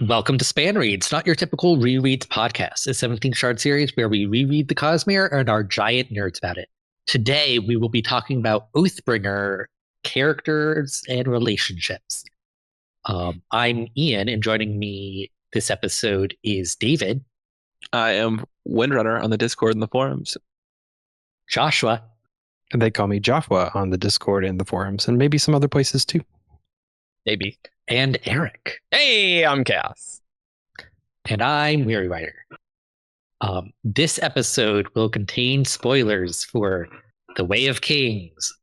Welcome to SpanReads, not your typical rereads podcast, a 17 shard series where we reread the Cosmere and are giant nerds about it. Today, we will be talking about Oathbringer characters and relationships. I'm Ian, and joining me this episode is David. I am Windrunner on the Discord and the forums. Joshua. And they call me Jofwu on the Discord and the forums, and maybe some other places too. Maybe. And Eric. Hey, I'm Chaos. And I'm Weiry. This episode will contain spoilers for The Way of Kings,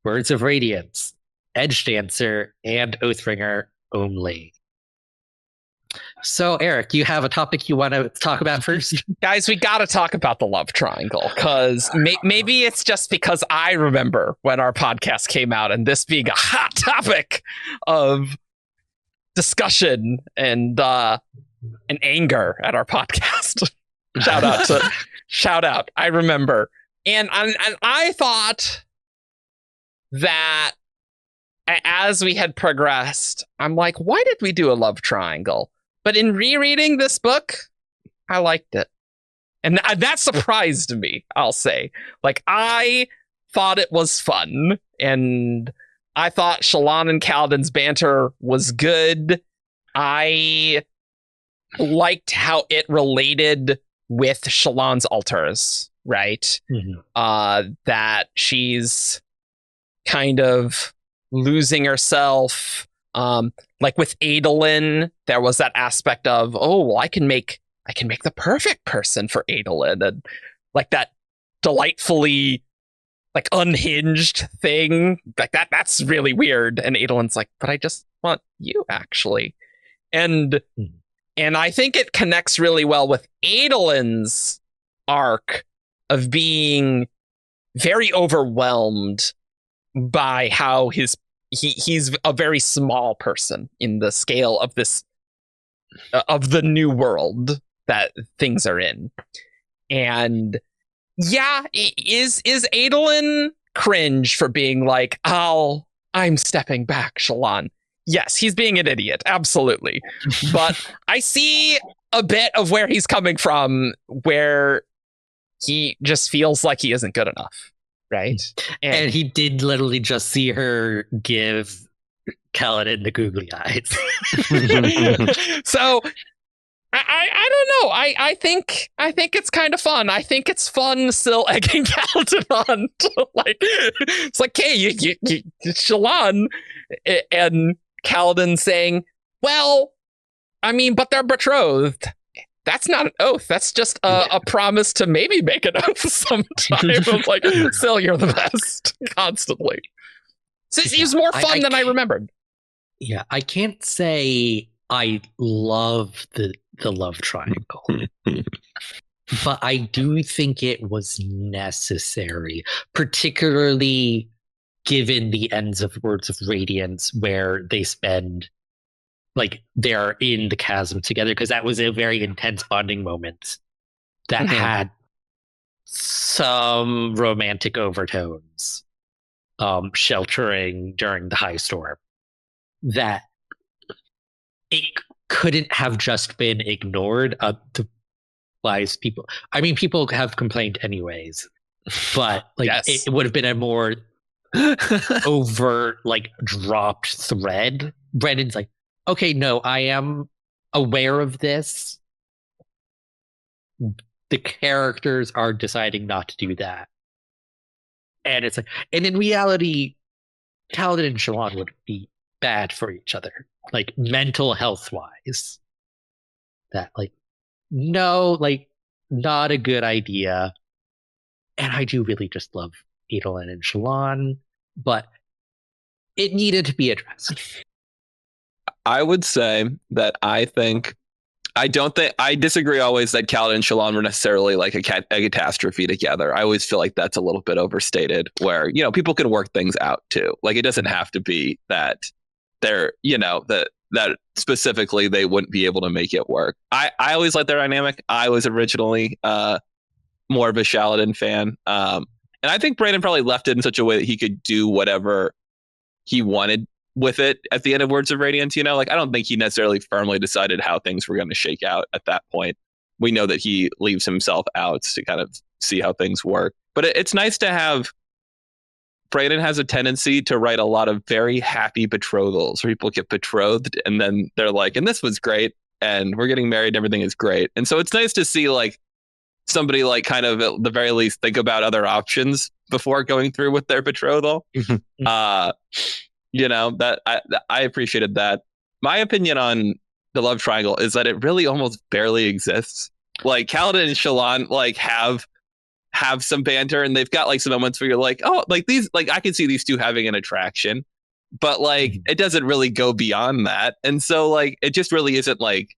Words of Radiance, Edge Dancer, and Oathbringer only. So, Eric, you have a topic you want to talk about first? Guys, we got to talk about the love triangle, because maybe it's just because I remember when our podcast came out and this being a hot topic of discussion and anger at our podcast. Shout out. I remember. And I thought that as we had progressed, I'm like, why did we do a love triangle? But in rereading this book, I liked it. And that surprised me, I'll say. Like, I thought it was fun. And I thought Shallan and Kaladin's banter was good. I liked how it related with Shallan's altars, right? Mm-hmm. That she's kind of losing herself. Like with Adolin, there was that aspect of, oh, well, I can make the perfect person for Adolin, and like that delightfully like unhinged thing, like that's really weird. And Adolin's like, but I just want you, actually. And I think it connects really well with Adolin's arc of being very overwhelmed by how he's a very small person in the scale of this of the new world that things are in. And yeah, is Adolin cringe for being like, oh, I'm stepping back, Shallan? Yes, he's being an idiot, absolutely. But I see a bit of where he's coming from, where he just feels like he isn't good enough. Right. And he did literally just see her give Kaladin the googly eyes. So I don't know. I think it's kind of fun. I think it's fun still egging Kaladin on to like, it's like, hey, you Shallan, and Kaladin saying, well, I mean, but they're betrothed. That's not an oath. That's just a promise to maybe make an oath sometime. Of like, still, you're the best, constantly. So it was more fun than I remembered. Yeah, I can't say I love the love triangle, but I do think it was necessary, particularly given the ends of Words of Radiance, where they spend, like, they're in the chasm together, because that was a very intense bonding moment that had some romantic overtones, sheltering during the high storm, that it couldn't have just been ignored. Otherwise, people have complained anyways, but like, yes, it would have been a more overt, like, dropped thread. Brandon's like, okay, no, I am aware of this. The characters are deciding not to do that. And it's like, and in reality, Kaladin and Shallan would be bad for each other, like, mental health wise. That, like, no, like, not a good idea. And I do really just love Adolin and Shallan, but it needed to be addressed. I would say that I disagree always that Kaladin and Shallan were necessarily like a catastrophe together. I always feel like that's a little bit overstated, where, you know, people can work things out too. Like, it doesn't have to be that they're, you know, that specifically they wouldn't be able to make it work. I always liked their dynamic. I was originally more of a Shaladin fan. And I think Brandon probably left it in such a way that he could do whatever he wanted with it at the end of Words of Radiance. You know, like I don't think he necessarily firmly decided how things were going to shake out at that point. We know that he leaves himself out to kind of see how things work. But it's nice to have. Brandon has a tendency to write a lot of very happy betrothals where people get betrothed and then they're like, and this was great and we're getting married and everything is great. And so it's nice to see like somebody like kind of at the very least think about other options before going through with their betrothal. You know, that I appreciated that. My opinion on the love triangle is that it really almost barely exists. Like Kaladin and Shallan like have some banter and they've got like some moments where you're like, oh, like these, like I can see these two having an attraction, but like it doesn't really go beyond that. And so like it just really isn't like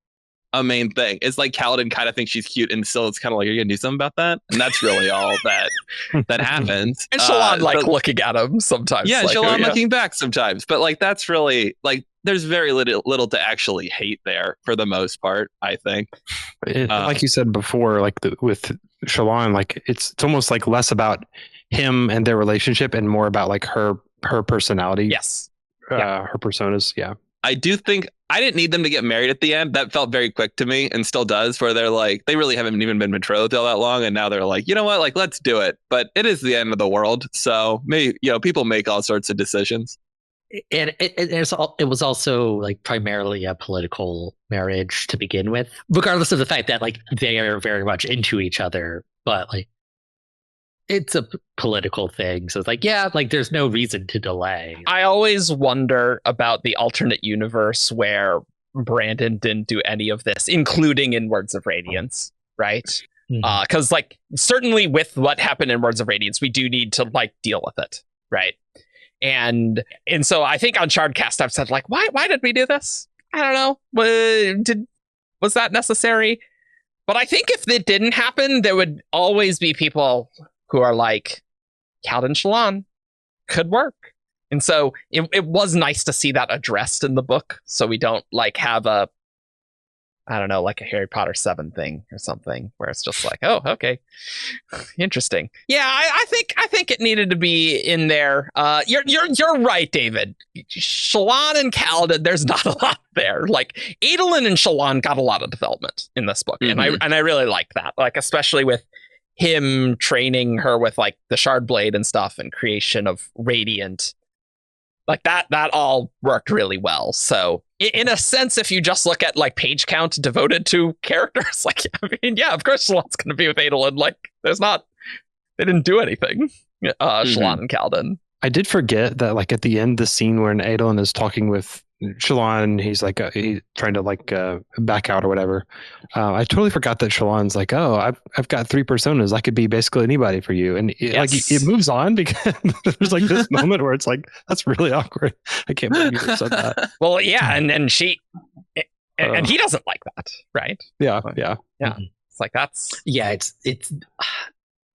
a main thing. It's like Kaladin kind of thinks she's cute and still it's kind of like, are you gonna do something about that? And that's really all that happens. And Shallan looking at him sometimes. Yeah, like, Shallan looking back sometimes. But like that's really like there's very little to actually hate there for the most part, I think. Like you said before, like with Shallan, like it's almost like less about him and their relationship and more about like her personality. Yes. Her personas. Yeah. I do think I didn't need them to get married at the end. That felt very quick to me and still does, where they're like, they really haven't even been betrothed all that long. And now they're like, you know what, like, let's do it. But it is the end of the world. So maybe, you know, people make all sorts of decisions. And it was also like primarily a political marriage to begin with, regardless of the fact that like they are very much into each other, but like it's a political thing. So it's like, yeah, like there's no reason to delay. I always wonder about the alternate universe where Brandon didn't do any of this, including in Words of Radiance, right? Because like certainly with what happened in Words of Radiance, we do need to like deal with it, right? And so I think on Shardcast I've said like, why did we do this? I don't know. Was that necessary? But I think if it didn't happen, there would always be people who are like, Kaladin Shallan could work. And so it was nice to see that addressed in the book, so we don't like have a, I don't know, like a Harry Potter 7 thing or something where it's just like, oh, okay, interesting. Yeah, I think it needed to be in there. You're right, David. Shallan and Kaladin, there's not a lot there. Like Adolin and Shallan got a lot of development in this book, and I really like that. Like especially with him training her with like the shard blade and stuff and creation of Radiant. Like that all worked really well. So in a sense, if you just look at like page count devoted to characters, like, I mean, yeah, of course Shallan's going to be with Adolin. Like they didn't do anything. Shallan and Kaladin. I did forget that like at the end, the scene where Adolin is talking with Shallan, he's like he's trying to like back out or whatever. I totally forgot that Shallan's like, oh, I've got 3 personas. I could be basically anybody for you, and like it moves on because there's like this moment where it's like that's really awkward. I can't believe you said that. Well, yeah, and she and he doesn't like that, right? Yeah. It's like that's it's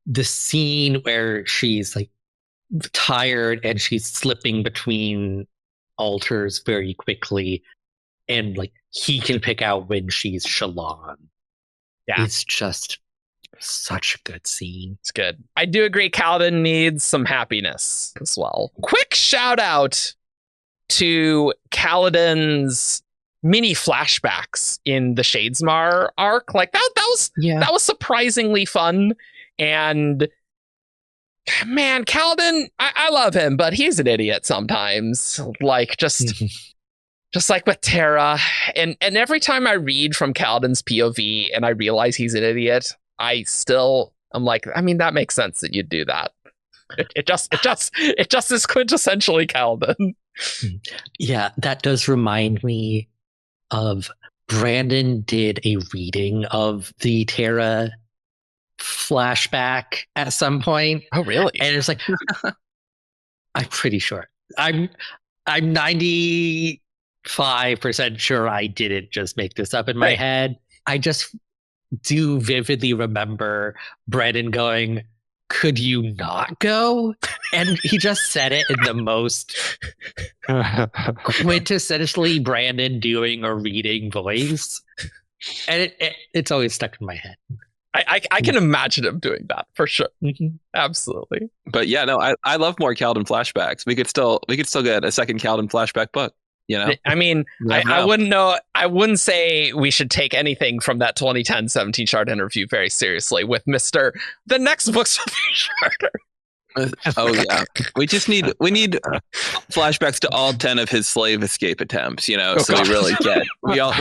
the scene where she's like tired and she's slipping between altars very quickly, and like he can pick out when she's Shallan. Yeah, it's just such a good scene. It's good. I do agree Kaladin needs some happiness as well. Quick shout out to Kaladin's mini flashbacks in the Shadesmar arc. Like that was surprisingly fun. And man, Kaladin, I love him, but he's an idiot sometimes. Like just like with Terra. And every time I read from Kaladin's POV and I realize he's an idiot, I'm like, I mean, that makes sense that you'd do that. It just is quintessentially Kaladin. Yeah, that does remind me of Brandon did a reading of the Terra flashback at some point. Oh, really? And it's like, I'm pretty sure. I'm 95% sure I didn't just make this up in my head. I just do vividly remember Brandon going, could you not go? And he just said it in the most quintessentially Brandon doing a reading voice. And it's always stuck in my head. I can imagine him doing that for sure. Absolutely. But yeah, no, I love more Kaladin flashbacks. We could still get a second Kaladin flashback book. You know, I mean, Never I know. wouldn't know. I wouldn't say we should take anything from that 2010-17 Shard interview very seriously with Mr. The next book's Shard. Oh yeah, we need flashbacks to all 10 of his slave escape attempts. You know, Oh, so God. we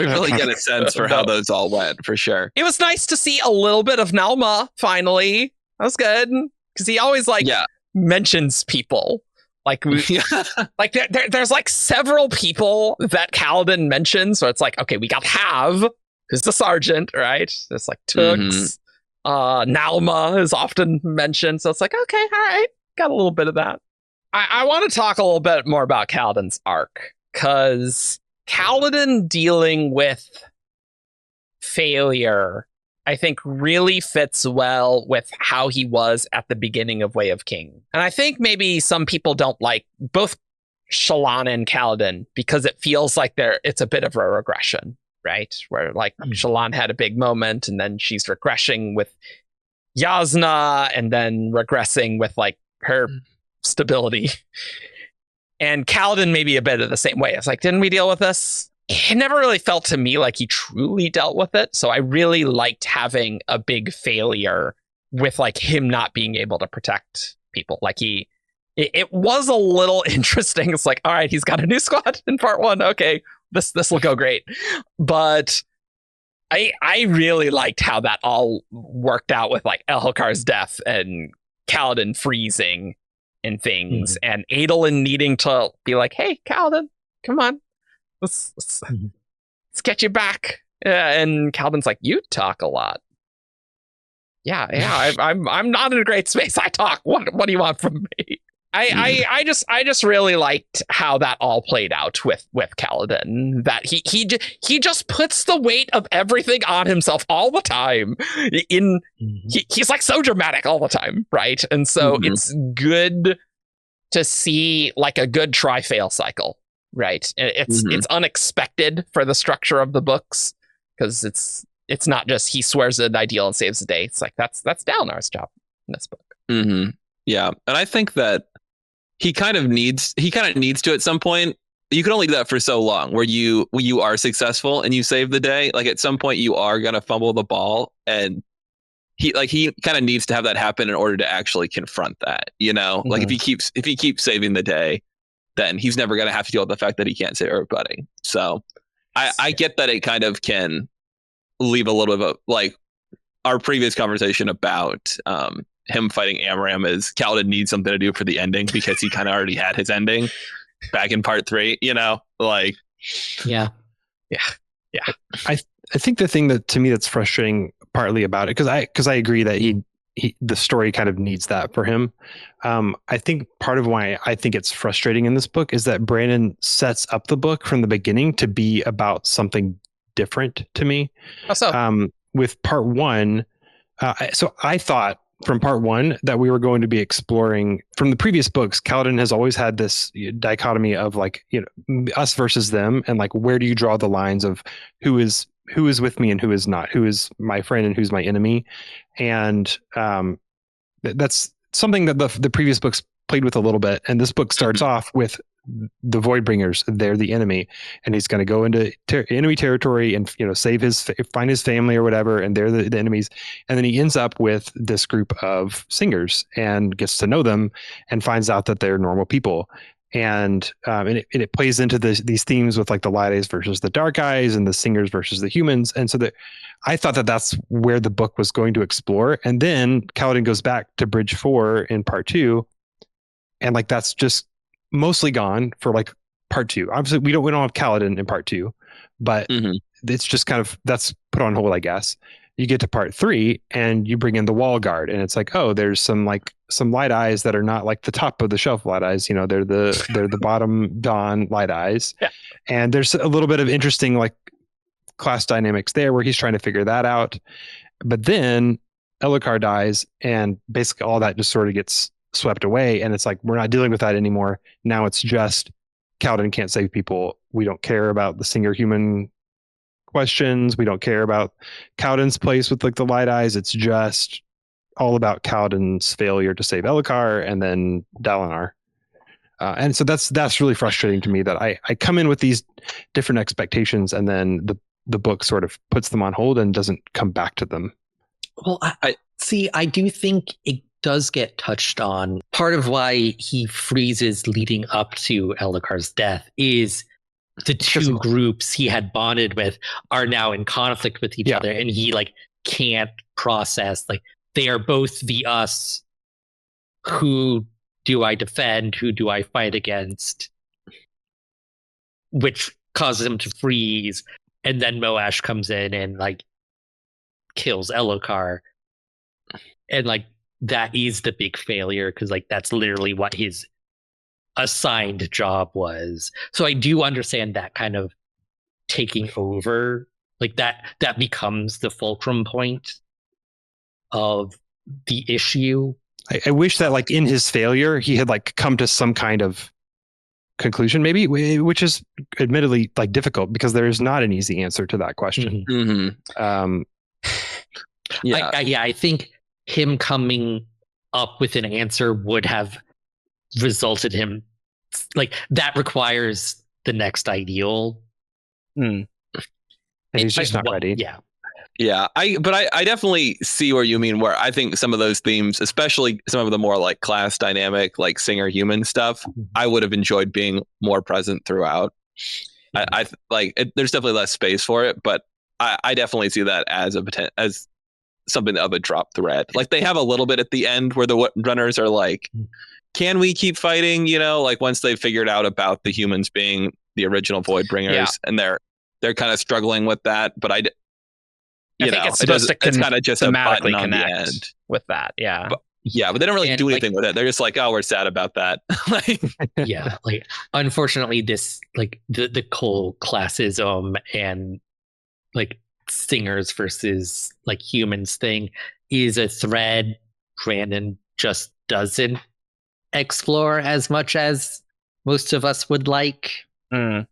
really get a sense for how those all went for sure. It was nice to see a little bit of Nalma finally. That was good because he always Yeah, mentions people. Like yeah, there's like several people that Kaladin mentions. So it's like, okay, we got Hav, who's the sergeant, right? There's like Tux. Nalma is often mentioned. So it's like, okay, all right. Got a little bit of that. I want to talk a little bit more about Kaladin's arc. Because Kaladin dealing with failure, I think, really fits well with how he was at the beginning of Way of King. And I think maybe some people don't like both Shallan and Kaladin because it feels like it's a bit of a regression, right? Where like Shallan had a big moment and then she's regressing with Yasna and then regressing with like her stability. And Kaladin maybe a bit of the same way. It's like, didn't we deal with this? It never really felt to me like he truly dealt with it. So I really liked having a big failure with like him not being able to protect people. Like it was a little interesting. It's like, all right, he's got a new squad in part 1. Okay, this will go great. But I really liked how that all worked out with like Elhokar's death and Kaladin freezing and things, and Adolin needing to be like, hey, Kaladin, come on. Let's get you back. And Kaladin's like, you talk a lot. Yeah, I'm not in a great space. I talk. What do you want from me? I just really liked how that all played out with Kaladin. That he just puts the weight of everything on himself all the time. He's like so dramatic all the time, right? And so it's good to see like a good try-fail cycle. Right. It's unexpected for the structure of the books because it's not just he swears an ideal and saves the day. It's like that's Dalnar's job in this book. Yeah. And I think that he kind of needs to at some point. You can only do that for so long where you are successful and you save the day. Like at some point you are gonna fumble the ball, and he kind of needs to have that happen in order to actually confront that, you know? Like if he keeps saving the day, then he's never going to have to deal with the fact that he can't save everybody. So I get that it kind of can leave a little bit of like our previous conversation about him fighting Amram is Kaladin needs something to do for the ending because he kind of already had his ending back in part 3, you know, like. Yeah. I think the thing that to me that's frustrating partly about it, because I agree that the story kind of needs that for him. I think part of why I think it's frustrating in this book is that Brandon sets up the book from the beginning to be about something different to me. How so? With part 1, so I thought from part 1 that we were going to be exploring from the previous books. Kaladin has always had this dichotomy of like, you know, us versus them, and like where do you draw the lines of who is with me and who is not, who is my friend and who's my enemy. And that's something that the previous books played with a little bit. And this book starts off with the Voidbringers. They're the enemy, and he's going to go into enemy territory and, you know, find his family or whatever. And they're the enemies. And then he ends up with this group of singers and gets to know them and finds out that they're normal people. And it plays into these themes with like the light eyes versus the dark eyes and the singers versus the humans. And so that I thought that that's where the book was going to explore. And then Kaladin goes back to Bridge 4 in part 2, and like that's just mostly gone for like part 2. Obviously, we don't have Kaladin in part 2, but it's just kind of that's put on hold, I guess. You get to part 3 and you bring in the wall guard, and it's like, oh, there's some light eyes that are not like the top of the shelf light eyes, you know, they're the bottom dawn light eyes. Yeah. And there's a little bit of interesting like class dynamics there where he's trying to figure that out. But then Elhokar dies, and basically all that just sort of gets swept away, and it's like we're not dealing with that anymore. Now it's just Kaladin can't save people. We don't care about the singer human questions. We don't care about Cowden's place with like the light eyes. It's just all about Cowden's failure to save Elhokar and then Dalinar. And so that's really frustrating to me that I come in with these different expectations and then the book sort of puts them on hold and doesn't come back to them. Well, I do think it does get touched on. Part of why he freezes leading up to Elhokar's death is the two groups he had bonded with are now in conflict with each other, and he like can't process, like, they are both the us. Who do I defend? Who do I fight against? Which causes him to freeze, and then Moash comes in and like kills Elhokar, and like that is the big failure because like that's literally what his assigned job was. So I do understand that kind of taking over, like that becomes the fulcrum point of the issue. I wish that like in his failure he had like come to some kind of conclusion, maybe, which is admittedly like difficult because there is not an easy answer to that question. Mm-hmm. I think him coming up with an answer would have resulted him like that requires the next ideal. And he's just not ready. Yeah, I definitely see where you mean, where I think some of those themes, especially some of the more like class dynamic, like singer human stuff, I would have enjoyed being more present throughout. I like it, there's definitely less space for it, but I definitely see that as as something of a drop thread. Like they have a little bit at the end where the runners are like, can we keep fighting? You know, like once they've figured out about the humans being the original Voidbringers, and they're kind of struggling with that. But I think it's supposed to it's kind of just a button on the end with that. But they don't really do anything with it. They're just like, oh, we're sad about that. Like unfortunately this like the whole classism and like singers versus like humans thing is a thread Brandon just doesn't explore as much as most of us would like. I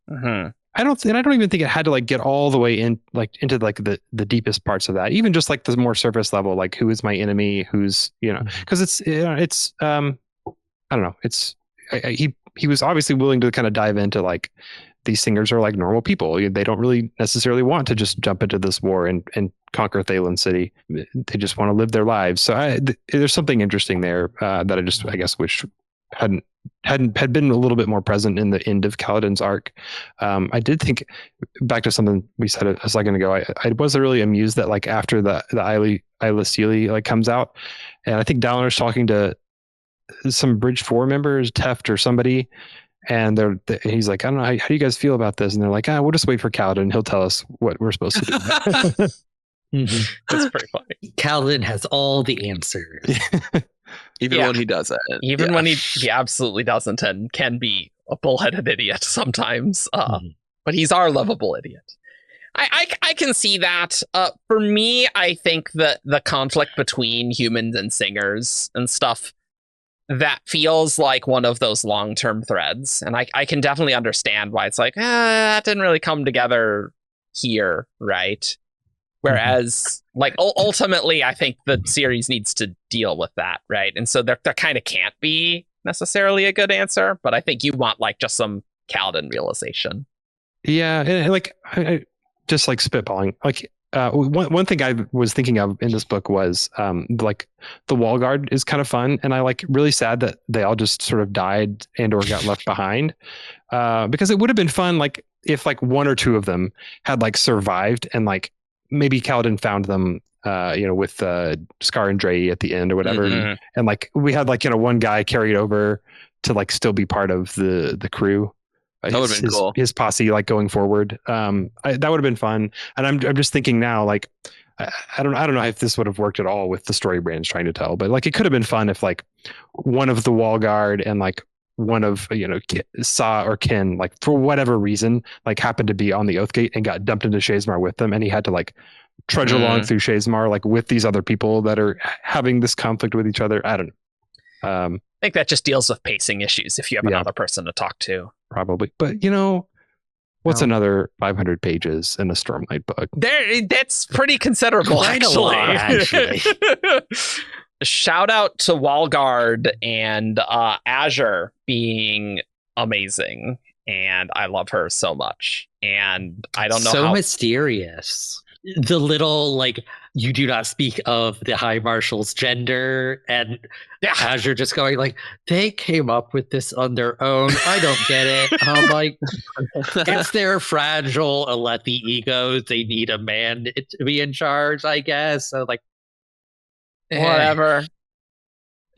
don't even think it had to like get all the way in like into like the deepest parts of that. Even just like the more surface level, like who is my enemy, who's, you know, because it's I don't know, it's he was obviously willing to kind of dive into like these singers are like normal people. They don't really necessarily want to just jump into this war and conquer Thaylen City. They just want to live their lives. So there's something interesting there that I guess wish had been a little bit more present in the end of Kaladin's arc. I did think back to something we said a second ago. I wasn't really amused that like after the Isla Sealy like comes out, and I think Dalinar's talking to some Bridge 4 members, Teft or somebody, and he's like, I don't know, how do you guys feel about this? And they're like, we'll just wait for Kaladin. He'll tell us what we're supposed to do. That's pretty funny. Kaladin has all the answers. Even when he doesn't. Even when he absolutely doesn't and can be a bullheaded idiot sometimes. But he's our lovable idiot. I can see that. For me, I think that the conflict between humans and singers and stuff, that feels like one of those long-term threads. And I can definitely understand why it's like, that didn't really come together here, right? Whereas, like, ultimately, I think the series needs to deal with that, right? And so there kind of can't be necessarily a good answer, but I think you want, like, just some Kaladin realization. Yeah, and like, I just, like, spitballing. Like, one thing I was thinking of in this book was, like, the wall guard is kind of fun, and I, like, really sad that they all just sort of died and or got left behind, because it would have been fun, like, if, like, one or two of them had, like, survived and, like, maybe Kaladin found them, with Scar and Dre at the end or whatever. And like, we had like, one guy carried over to like still be part of the crew. That would have been cool. His posse, like going forward. That would have been fun. And I'm just thinking now, like, I don't know if this would have worked at all with the story Brand's trying to tell, but like, it could have been fun if like one of the wall guard and like one of, Sa or Ken, like for whatever reason, like happened to be on the Oathgate and got dumped into Shazmar with them. And he had to like trudge along through Shazmar, like with these other people that are having this conflict with each other. I don't know. I think that just deals with pacing issues if you have another person to talk to. Probably. But, What's No. another 500 pages in a Stormlight book? That's pretty considerable, Quite a lot, actually. Shout out to Walgard and Azure being amazing. And I love her so much. And I don't know so how mysterious. The little, like, you do not speak of the High Marshal's gender, and Azure just going like, they came up with this on their own. I don't get it. I'm like, it's their fragile Alethi egos. They need a man to be in charge, I guess. So like, whatever.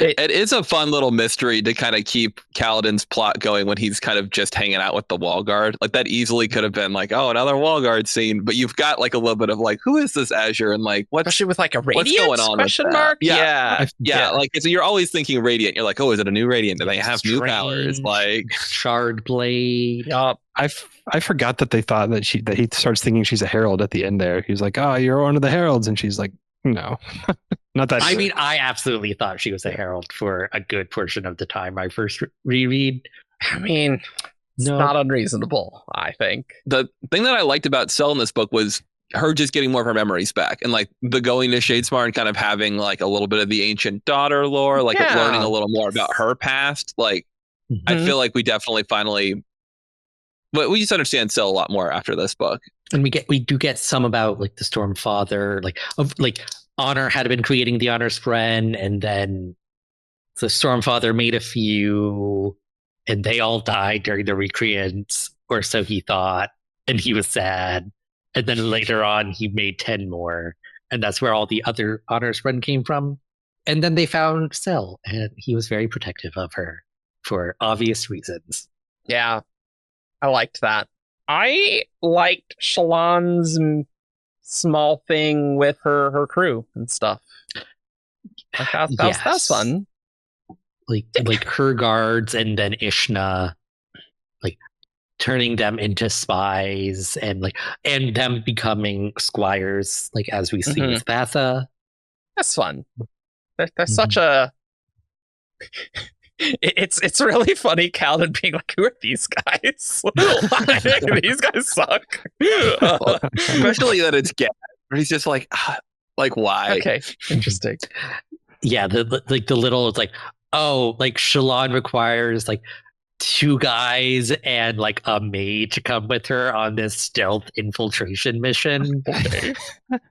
It is a fun little mystery to kind of keep Kaladin's plot going when he's kind of just hanging out with the wall guard. Like that easily could have been like, oh, another wall guard scene, but you've got like a little bit of like, who is this Azure, and like Especially with like a what's radiant going on question with that? mark? Yeah. Like so you're always thinking radiant. You're like, oh, is it a new radiant? Do they have new Strange. powers? Like Shard Blade. Yup. I forgot that they thought that he starts thinking she's a herald at the end there. He's like, oh, you're one of the heralds, and she's like, no, not that. I mean, I absolutely thought she was a herald for a good portion of the time I first reread. I mean, it's not unreasonable, I think. the thing that I liked about Cell in this book was her just getting more of her memories back, and like the going to Shadesmar and kind of having like a little bit of the ancient daughter lore, like Yeah. learning a little more about her past. Like I Mhm. feel like we definitely finally, but we just understand Cell a lot more after this book. And we do get some about like the Stormfather, like Honor had been creating the Honor's friend, and then the Stormfather made a few, and they all died during the recreants, or so he thought, and he was sad. And then later on, he made 10 more, and that's where all the other Honor's friend came from. And then they found Cell, and he was very protective of her for obvious reasons. Yeah, I liked that. I liked Shallan's small thing with her crew and stuff. Like that was Yes. fun. Like her guards, and then Ishna, like turning them into spies, and them becoming squires, like as we see with Batha. That's fun. There's such a. It's really funny, Calvin being like, "Who are these guys? Like, these guys suck." Especially that it's Gad, where he's just like why? Okay, interesting. Yeah, the little, it's like, oh, like Shallan requires like 2 guys and like a maid to come with her on this stealth infiltration mission.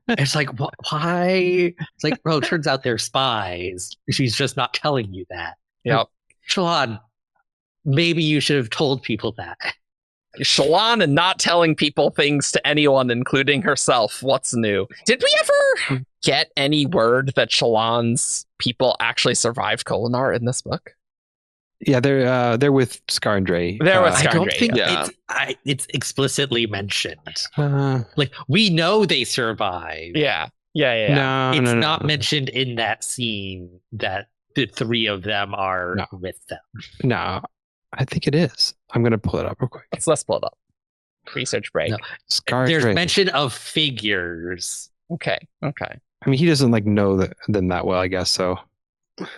It's like, why? It's like, bro, turns out they're spies. She's just not telling you that. Yep. Shallan, maybe you should have told people that. Shallan and not telling people things to anyone, including herself. What's new? Did we ever get any word that Shallan's people actually survived Kolinar in this book? Yeah, they're with Skarndre. They're with I don't Skarndre, think yeah. it's explicitly mentioned. No, Like, we know they survived. Yeah. It's no, not mentioned in that scene that the 3 of them are with them. No, I think it is. I'm gonna pull it up real quick. Let's pull it up. Research break. No. Skarndre. There's mention of figures. Okay. I mean, he doesn't like know them that well, I guess. So,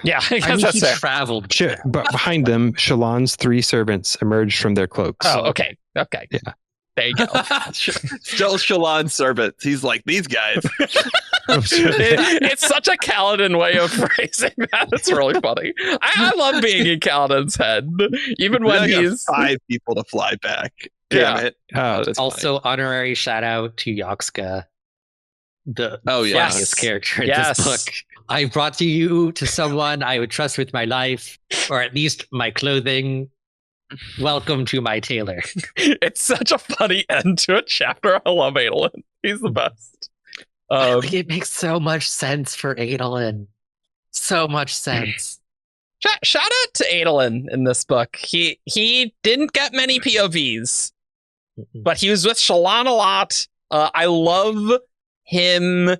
Yeah, I I guess mean, that's he fair. traveled. with shit. them. But behind them, Shallan's 3 servants emerged from their cloaks. Oh, okay. Yeah. There you go. Still Shallan's servants. He's like, these guys. It's such a Kaladin way of phrasing that. It's really funny. I love being in Kaladin's head, even when Now you have he's 5 people to fly back. Damn it. Oh, That's Also, honorary shout out to Yoxka, the Yes. funniest character in Yes. this book. I brought you to someone I would trust with my life, or at least my clothing. Welcome to my tailor. It's such a funny end to a chapter. I love Adolin. He's the best. Like, it makes so much sense for Adolin. So much sense. Shout out to Adolin in this book. He didn't get many POVs, but he was with Shallan a lot. I love him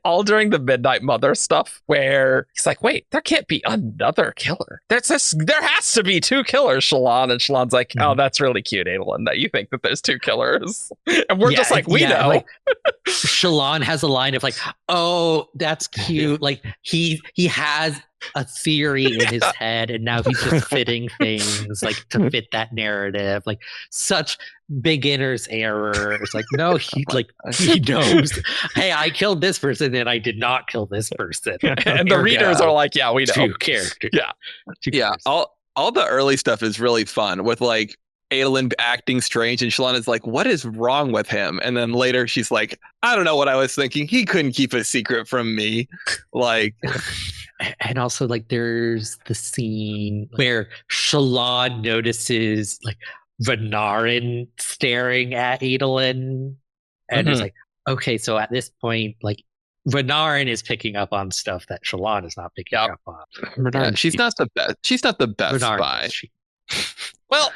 all during the Midnight Mother stuff, where he's like, "Wait, there can't be another killer. There has to be 2 killers." Shallan, and Shallan's like, "Oh, that's really cute, Adolin, that you think that there's 2 killers," and we're just like, "We know." Like, Shallan has a line of like, "Oh, that's cute." Like he has a theory in his head, and now he's just fitting things like to fit that narrative. Like such beginner's error. It's like no, he knows. Hey, I killed this person, and I did not kill this person. And the readers are like, yeah, we know. Two characters. Yeah. Yeah. All the early stuff is really fun with like Adolin acting strange, and Shallan is like, what is wrong with him? And then later she's like, I don't know what I was thinking. He couldn't keep a secret from me. Like, and also like there's the scene where Shallan notices like Renarin staring at Adolin, and it's like, okay, so at this point, like Renarin is picking up on stuff that Shallan is not picking up on. Yeah, she's not the best. She's not the best spy. Well,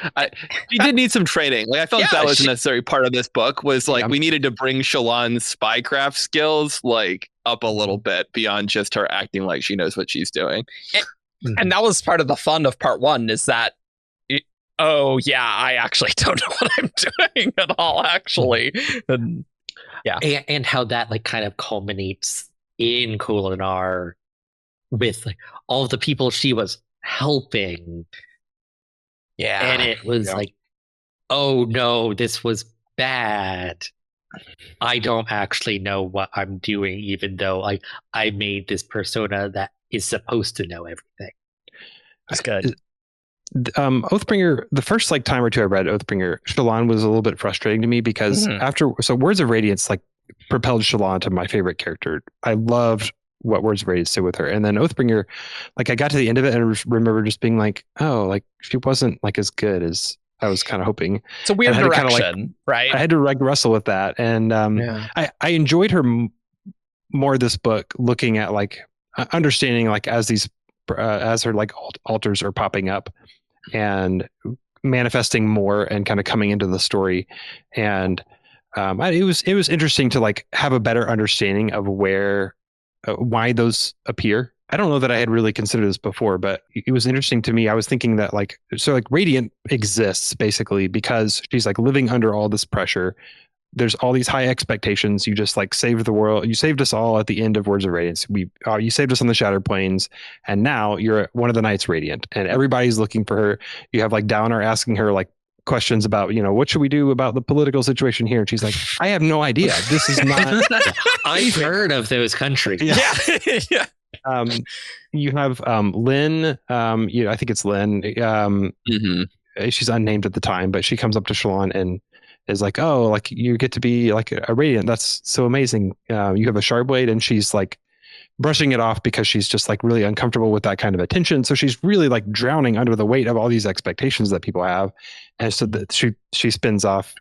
she did need some training. Like I felt that was a necessary part of this book. Was like we needed to bring Shallan's spycraft skills like up a little bit beyond just her acting like she knows what she's doing. And that was part of the fun of part one. Is that oh yeah, I actually don't know what I'm doing at all. Actually, and and how that like kind of culminates in Kholinar with like all of the people she was helping. Yeah. And it was like, oh no, this was bad. I don't actually know what I'm doing, even though like I made this persona that is supposed to know everything. That's good. Oathbringer, the first like time or two I read Oathbringer, Shallan was a little bit frustrating to me because so Words of Radiance like propelled Shallan to my favorite character. I loved what Words of Radiance did with her. And then Oathbringer, like I got to the end of it and remember just being like, oh, like she wasn't like as good as I was kind of hoping. It's a weird direction, right? I had to like wrestle with that. And I enjoyed her more this book, looking at like understanding like as these as her like altars are popping up and manifesting more and kind of coming into the story. And it was interesting to like have a better understanding of why those appear. I don't know that I had really considered this before, but it was interesting to me. I was thinking that like Radiant exists basically because she's like living under all this pressure. There's all these high expectations. You just like saved the world. You saved us all at the end of Words of Radiance. You saved us on the Shattered Plains, and now you're one of the Knights Radiant, and everybody's looking for her. You have like Downer asking her like questions about, what should we do about the political situation here? And she's like, I have no idea. This is not. I've heard of those countries. Yeah. You have Lynn. I think it's Lynn. She's unnamed at the time, but she comes up to Shallan and is like, oh, like you get to be like a Radiant. That's so amazing. You have a Shardblade, and she's like brushing it off because she's just like really uncomfortable with that kind of attention. So she's really like drowning under the weight of all these expectations that people have. And so that she spins off.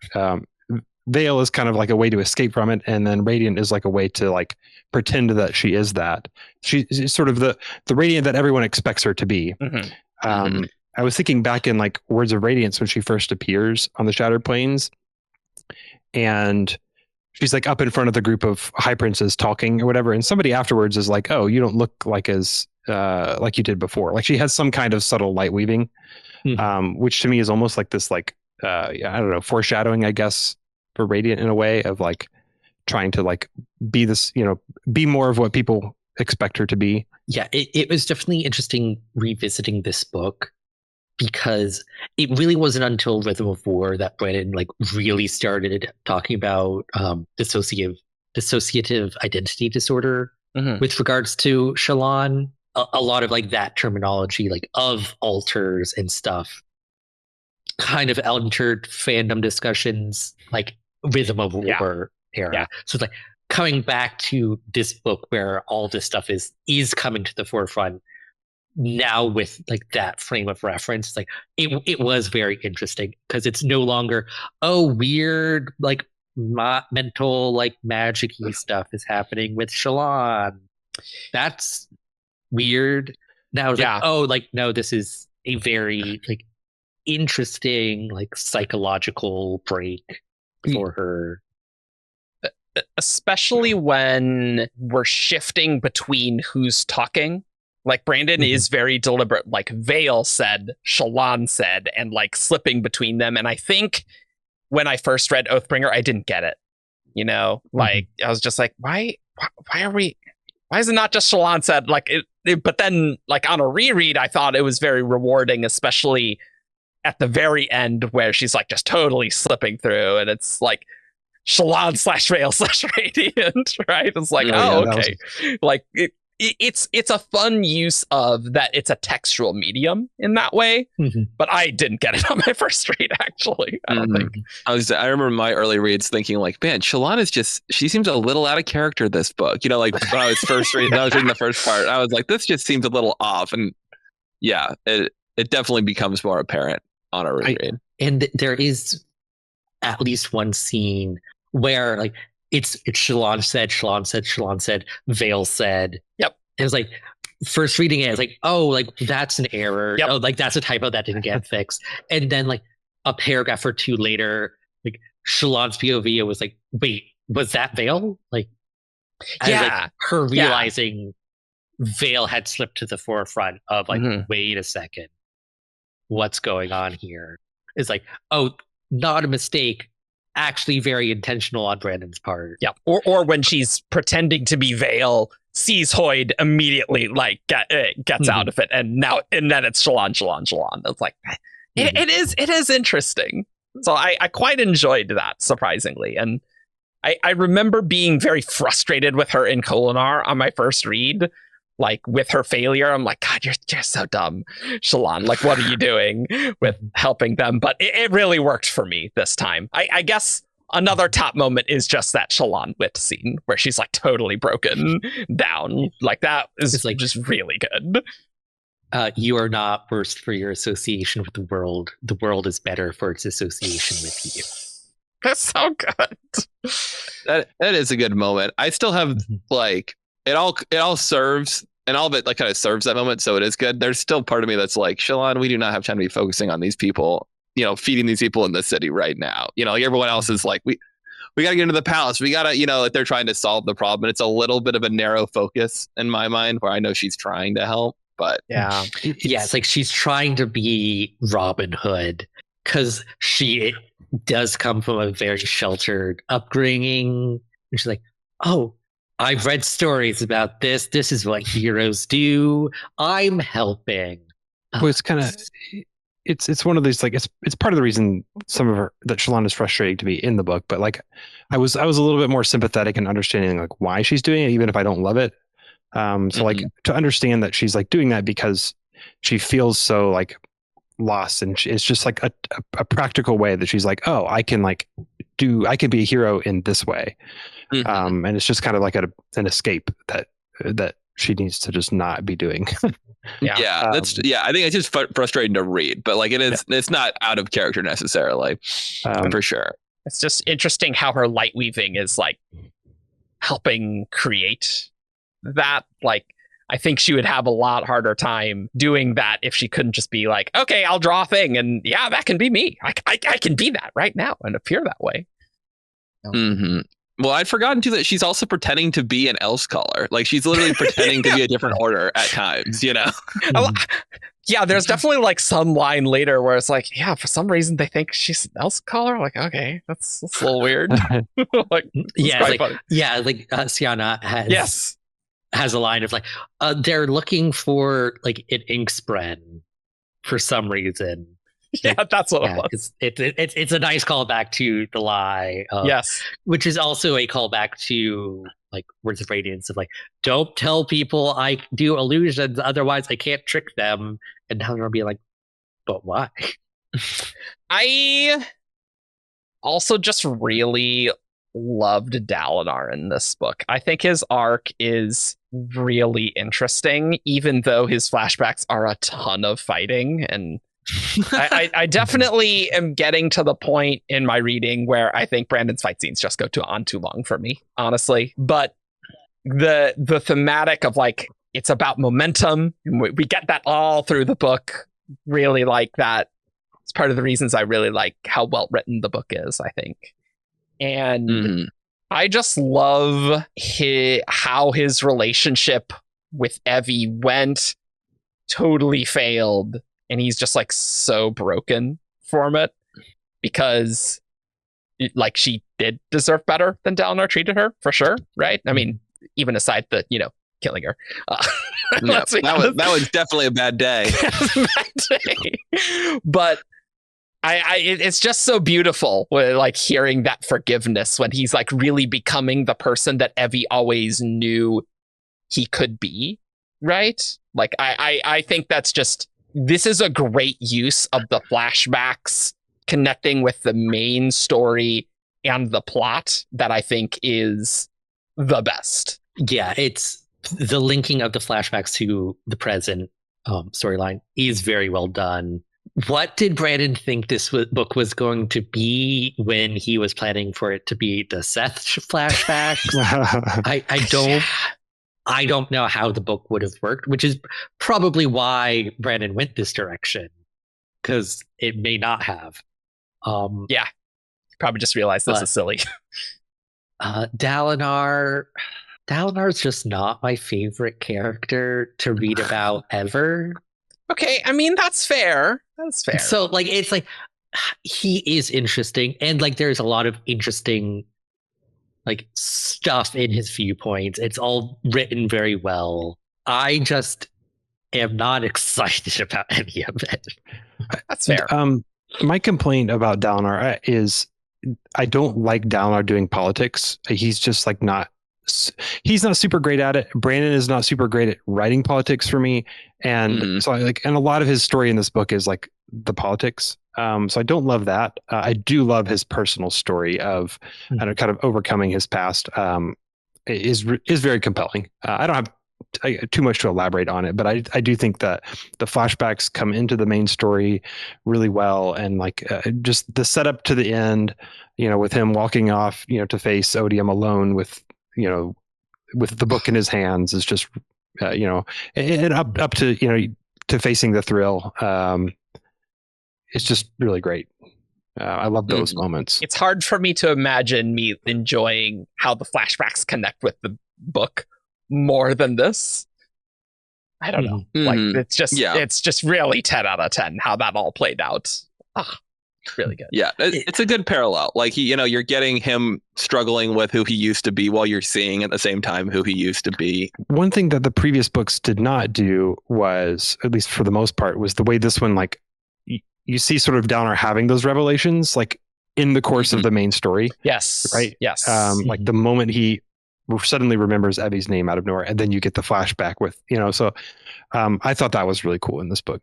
Veil is kind of like a way to escape from it. And then Radiant is like a way to like pretend that she is that. She's sort of the Radiant that everyone expects her to be. I was thinking back in like Words of Radiance when she first appears on the Shattered Plains, and she's like up in front of the group of high princes talking or whatever. And somebody afterwards is like, oh, you don't look like as like you did before. Like she has some kind of subtle light weaving, which to me is almost like this, like, I don't know, foreshadowing, I guess, for Radiant in a way of like trying to like be this, be more of what people expect her to be. Yeah, it was definitely interesting revisiting this book, because it really wasn't until Rhythm of War that Brandon like really started talking about dissociative identity disorder with regards to Shallan. A lot of like that terminology, like of altars and stuff, kind of entered fandom discussions like Rhythm of War era. Yeah. So it's like coming back to this book where all this stuff is coming to the forefront now with like that frame of reference. Like it was very interesting because it's no longer, oh, weird like mental like magic-y stuff is happening with Shallan. That's weird. Now it's like, oh, like no, this is a very like interesting like psychological break for her. Especially when we're shifting between who's talking. Like Brandon is very deliberate, like Veil said, Shallan said, and like slipping between them. And I think when I first read Oathbringer, I didn't get it. Like I was just like, why is it not just Shallan said? Like but then like on a reread, I thought it was very rewarding, especially at the very end where she's like just totally slipping through, and it's like Shallan / Veil / Radiant, right? It's like, okay, like it's a fun use of that. It's a textual medium in that way, but I didn't get it on my first read. Actually, I don't think. I remember my early reads thinking like, man, Shallan is she seems a little out of character this book. You know, like when I was reading the first part, I was like, this just seems a little off, and yeah, it definitely becomes more apparent on a reread. And there is at least one scene where like it's Shallan said, Veil said. Yep. It was like first reading it, it's like, oh, like that's an error. Yep. Oh, like that's a typo that didn't get fixed. And then like a paragraph or two later, like Shallan's POV, it was like, wait, was that Veil? Like, like her realizing Veil had slipped to the forefront of like, wait a second, what's going on here? It's like, oh, not a mistake. Actually very intentional on Brandon's part. Yeah. Or when she's pretending to be Veil, sees Hoyd immediately, like gets out of it, and then it's Shallan. It's like it is interesting. So I quite enjoyed that, surprisingly. And I remember being very frustrated with her in Kholinar on my first read. Like with her failure, I'm like, God, you're so dumb, Shallan. Like, what are you doing with helping them? But it really worked for me this time. I guess another top moment is just that Shallan wit scene where she's like totally broken down. Like that is like just really good. You are not worst for your association with the world. The world is better for its association with you. That's so good. That is a good moment. I still have like. It all serves, and all of it like kind of serves that moment, so it is good. There's still part of me that's like, Shallan, we do not have time to be focusing on these people, you know, feeding these people in the city right now. You know, like everyone else is like, we got to get into the palace. We got to, you know, like they're trying to solve the problem. And it's a little bit of a narrow focus in my mind, where I know she's trying to help, but yeah, it's like she's trying to be Robin Hood because she does come from a very sheltered upbringing, and she's like, oh, I've read stories about this. This is what heroes do. I'm helping. Well, it's kind of, it's one of these, like, it's part of the reason some of her, that Shallan is frustrating to me in the book, but like, I was a little bit more sympathetic and understanding like why she's doing it, even if I don't love it. So like to understand that she's like doing that because she feels so like lost, and it's just like a practical way that she's like, oh, I can be a hero in this way. And it's just kind of like an escape that she needs to just not be doing. I think it's just frustrating to read, but like it's not out of character necessarily, for sure. It's just interesting how her light weaving is like helping create that. Like, I think she would have a lot harder time doing that if she couldn't just be like, okay, I'll draw a thing, and yeah, that can be me. I can be that right now and appear that way. Well, I'd forgotten too that she's also pretending to be an else caller. Like she's literally pretending to be a different order at times, you know? Yeah, there's definitely like some line later where it's like, yeah, for some reason they think she's an else caller. Like, okay, that's a little weird. Like, Sienna has a line of like, they're looking for like an Inkspren for some reason. Yeah, that's what it was. It's a nice callback to the lie. Yes, which is also a callback to like Words of Radiance of like, don't tell people I do illusions, otherwise I can't trick them. And now they'll be like, but why? I also just really loved Dalinar in this book. I think his arc is really interesting, even though his flashbacks are a ton of fighting. And I definitely am getting to the point in my reading where I think Brandon's fight scenes just go on too long for me, honestly. But the thematic of like, it's about momentum, and we get that all through the book. Really like that. It's part of the reasons I really like how well written the book is, I think. And I just love how his relationship with Evie went, totally failed. And he's just like so broken from it because like she did deserve better than Dalinar treated her, for sure. Right. I mean, even aside the, killing her. Yeah, Let's be that honest. was definitely a bad day. But it's just so beautiful, like hearing that forgiveness when he's like really becoming the person that Evie always knew he could be, right? Like I think that's just, this is a great use of the flashbacks connecting with the main story and the plot that I think is the best. Yeah, it's the linking of the flashbacks to the present storyline is very well done. What did Brandon think this book was going to be when he was planning for it to be the Seth flashbacks? I don't know how the book would have worked, which is probably why Brandon went this direction, because it may not have. Yeah, probably just realized this is silly. Dalinar's just not my favorite character to read about ever. Okay, I mean, that's fair. That's fair. So, like, it's like, he is interesting, and like, there's a lot of interesting, like, stuff in his viewpoints. It's all written very well. I just am not excited about any of it. That's fair. My complaint about Dalinar is I don't like Dalinar doing politics. He's just like he's not super great at it. Brandon is not super great at writing politics for me. And so and a lot of his story in this book is like the politics. So I don't love that. I do love his personal story of kind of overcoming his past. Is very compelling. I don't have too much to elaborate on it, but I do think that the flashbacks come into the main story really well, and like just the setup to the end, with him walking off, to face Odium alone with the book in his hands is just and up to to facing the thrill. It's just really great. I love those moments. It's hard for me to imagine me enjoying how the flashbacks connect with the book more than this. I don't know. Like, it's just really 10 out of 10 how that all played out. Really good. Yeah, it's a good parallel. Like, you're getting him struggling with who he used to be while you're seeing at the same time who he used to be. One thing that the previous books did not do was, at least for the most part, was the way this one, like, you see sort of Dalinar having those revelations, like, in the course of the main story. Yes. Right? Yes. Like the moment he suddenly remembers Evie's name out of nowhere, and then you get the flashback with, so I thought that was really cool in this book.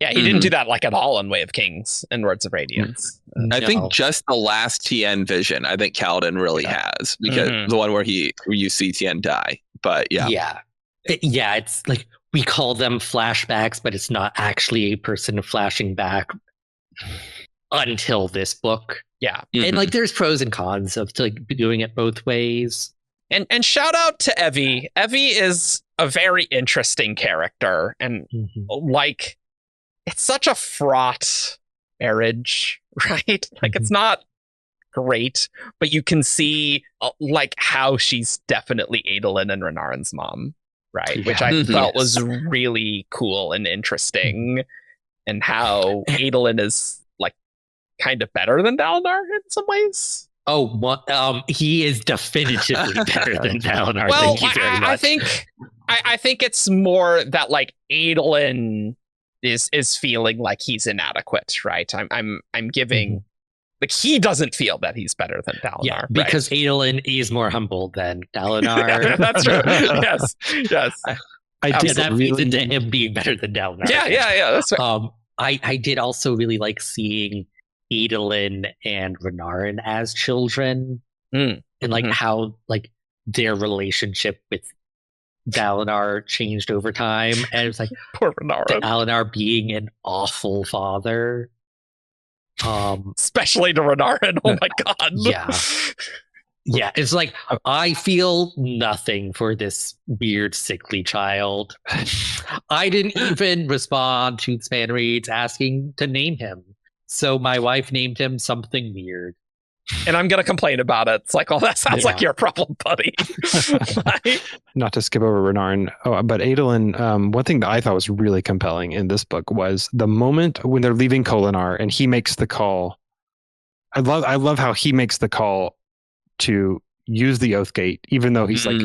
Yeah, he didn't do that like at all in Way of Kings and Words of Radiance. I think just the last TN vision, I think Kaladin really has, because the one where you see TN die. But yeah, it's like, we call them flashbacks, but it's not actually a person flashing back until this book. Yeah. And like, there's pros and cons of like doing it both ways. And shout out to Evie. Evie is a very interesting character, and like, it's such a fraught marriage, right? Like, it's not great, but you can see like how she's definitely Adolin and Renarin's mom, right? Yeah. Which I felt was really cool and interesting, and how Adolin is like kind of better than Dalinar in some ways. He is definitively better than Dalinar. Well, Thank you very much. I think it's more that like Adolin is feeling like he's inadequate, right? I'm giving like, he doesn't feel that he's better than Dalinar, because Adolin is more humble than Dalinar. Yeah, that's true. Yes. I did that really feeds into him being better than Dalinar. Yeah. That's right. I did also really like seeing Adolin and Renarin as children, and like how like their relationship with Dalinar changed over time, and it was like, poor Renarin. Dalinar being an awful father, especially to Renarin. Oh my god. Yeah, it's like, I feel nothing for this weird, sickly child. I didn't even respond to SpanReads asking to name him, so my wife named him something weird. And I'm going to complain about it. It's like, that sounds like your problem, buddy. Not to skip over Renarin, but Adolin, one thing that I thought was really compelling in this book was the moment when they're leaving Kholinar and he makes the call. I love how he makes the call to use the oath gate, even though he's like,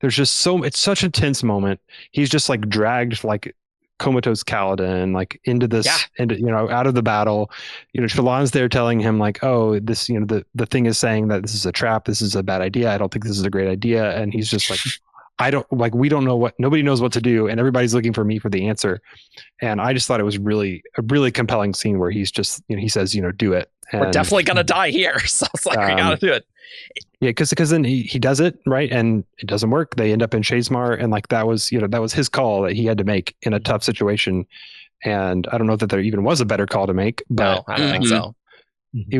there's just it's such a tense moment. He's just like dragged like comatose Kaladin like into this, into, you know, out of the battle. You know, Shallan's there telling him like, oh, this, you know, the thing is saying that this is a trap, this is a bad idea, I don't think this is a great idea. And he's just like, we don't know nobody knows what to do, and everybody's looking for me for the answer. And I just thought it was a really compelling scene where he's just, you know, he says, you know, do it. And we're definitely gonna die here. So it's like, we gotta do it. Yeah, because then he does it, right, and it doesn't work. They end up in Shazmar, and like that was his call that he had to make in a tough situation. And I don't know that there even was a better call to make, but no, I don't think so. It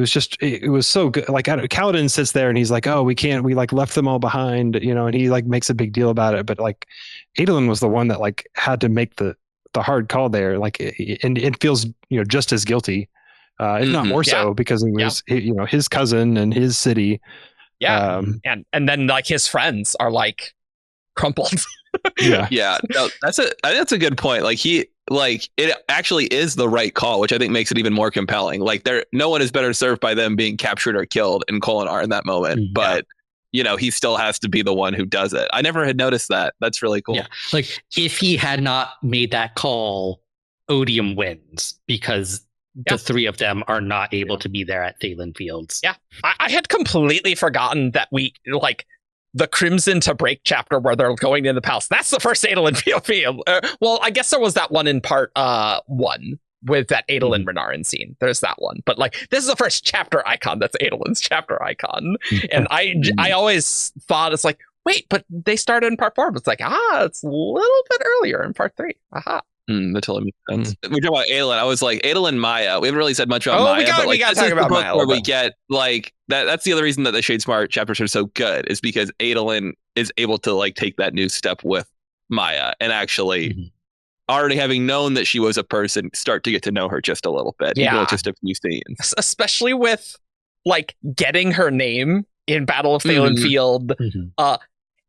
was so good. Like Kaladin sits there and he's like, oh, we like left them all behind, you know, and he like makes a big deal about it. But like Adolin was the one that like had to make the hard call there. Like, and it feels, you know, just as guilty, if not more so, because it was, you know, his cousin and his city. Yeah. And then like his friends are like crumpled. Yeah. No, that's a good point. Like it actually is the right call, which I think makes it even more compelling. Like no one is better served by them being captured or killed in Kholinar in that moment. But you know, he still has to be the one who does it. I never had noticed that. That's really cool. Yeah. Like if he had not made that call, Odium wins because the three of them are not able to be there at Thaylen Fields. Yeah. I had completely forgotten that we like the Crimson to Break chapter where they're going in the palace. That's the first Adolin field. Well, I guess there was that one in part 1 with that Adolin Renarin scene. There's that one. But like this is the first chapter icon that's Adolin's chapter icon. And I always thought it's like, wait, but they started in part 4. But it's like, it's a little bit earlier in part 3. Aha. That totally makes sense. We're talking about Adolin. I was like, Adolin Maya. We haven't really said much about Maya. We got to talk about Maya. Where we get like that. That's the other reason that the Shadesmar chapters are so good, is because Adolin is able to like take that new step with Maya and actually already having known that she was a person, start to get to know her just a little bit. Even with just a few scenes. Especially with like getting her name in Battle of Thaylen Field.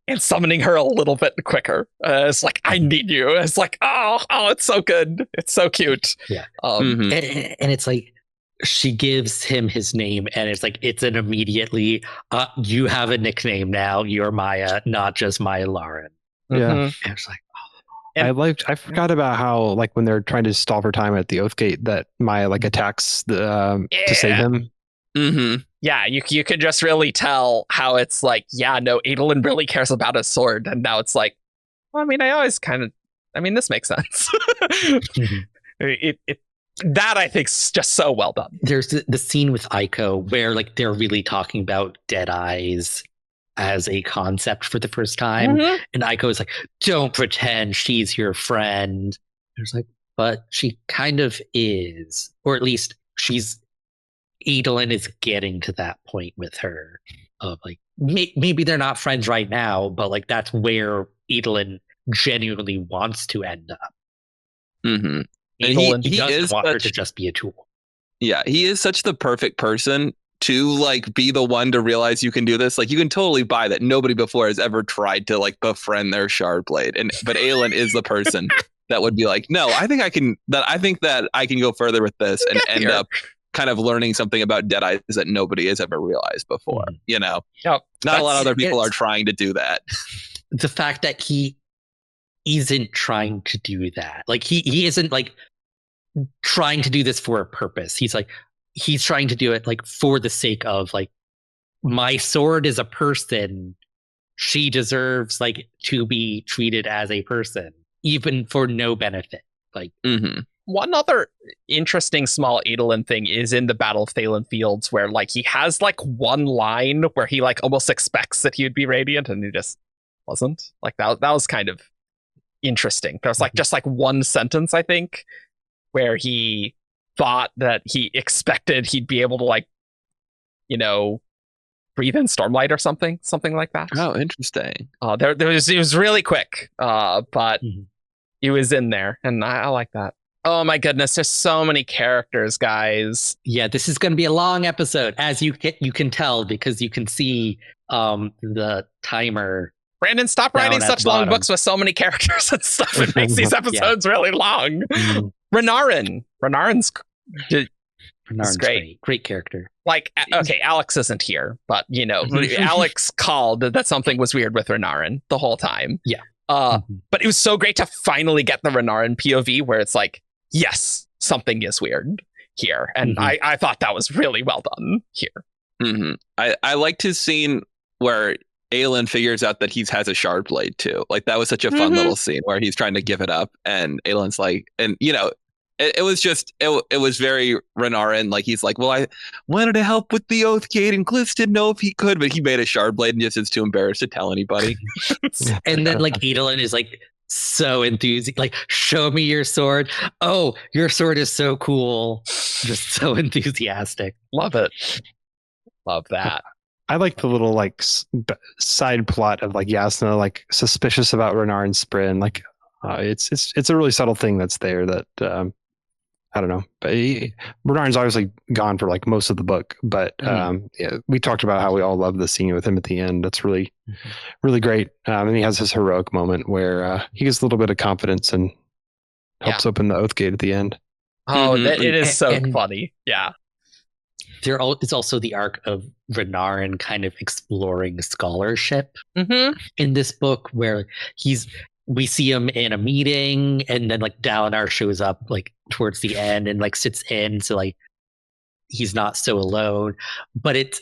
And summoning her a little bit quicker. It's like, I need you. It's like, oh, it's so good. It's so cute. Yeah. And it's like, she gives him his name, and it's like, it's an immediately, you have a nickname now. You're Maya, not just Maya Lauren. Yeah. And it's like, I forgot about how, like, when they're trying to stall for time at the Oathgate, that Maya, like, attacks to save him. Yeah, you could just really tell how it's like, Adolin really cares about his sword, and now it's like, well, I mean, this makes sense. That I think is just so well done. There's the scene with Aiko where like they're really talking about dead eyes as a concept for the first time, and Aiko is like, "Don't pretend she's your friend." There's like, but she kind of is, or at least Adolin is getting to that point with her of like, maybe they're not friends right now, but like that's where Adolin genuinely wants to end up. And he doesn't want her to just be a tool. Yeah, he is such the perfect person to like be the one to realize you can do this. Like you can totally buy that nobody before has ever tried to like befriend their Shardblade, but Adolin is the person that would be like, no, I think that I can go further with this and end up kind of learning something about Deadeye that nobody has ever realized before. You know, not a lot of other people are trying to do that. The fact that he isn't trying to do that, like he isn't like trying to do this for a purpose. He's trying to do it like for the sake of like, my sword is a person. She deserves like to be treated as a person, even for no benefit. Like, one other interesting small Adolin thing is in the Battle of Thaylen Fields, where like he has like one line where he like almost expects that he would be radiant, and he just wasn't. Like that was kind of interesting. There was like just like one sentence, I think, where he thought that he expected he'd be able to like, you know, breathe in Stormlight or something like that. Oh, interesting. It was really quick, but it was in there, and I like that. Oh my goodness, there's so many characters, guys. Yeah, this is going to be a long episode, as you can tell, because you can see the timer. Brandon, stop writing such long books with so many characters and stuff. It makes these episodes really long. Renarin's Renarin's great. Great character. Like, okay, Alex isn't here, but Alex called that something was weird with Renarin the whole time. Yeah. But it was so great to finally get the Renarin POV where it's like, yes, something is weird here. And I thought that was really well done here. I liked his scene where Aelin figures out that he has a shard blade too. Like, that was such a fun little scene where he's trying to give it up, and Aelin's like, and it was just it was very Renarin. Like, he's like, well, I wanted to help with the Oathgate, and Glyphs didn't know if he could, but he made a shard blade and just is too embarrassed to tell anybody. And then like Aelin is like so enthusiastic, like, show me your sword. Oh, your sword is so cool. Just so enthusiastic. Love it. Love that. I like the little like side plot of like Yasna like suspicious about Renarin's Sprin. Like, it's a really subtle thing that's there that I don't know. But Renarin's obviously gone for like most of the book. But yeah, we talked about how we all love the scene with him at the end. That's really, really great. And he has this heroic moment where he gets a little bit of confidence and helps open the Oathgate at the end. Oh, it is so funny. Yeah. It's also the arc of Renarin kind of exploring scholarship in this book, where we see him in a meeting, and then like Dalinar shows up like towards the end and like sits in, so like he's not so alone. But it's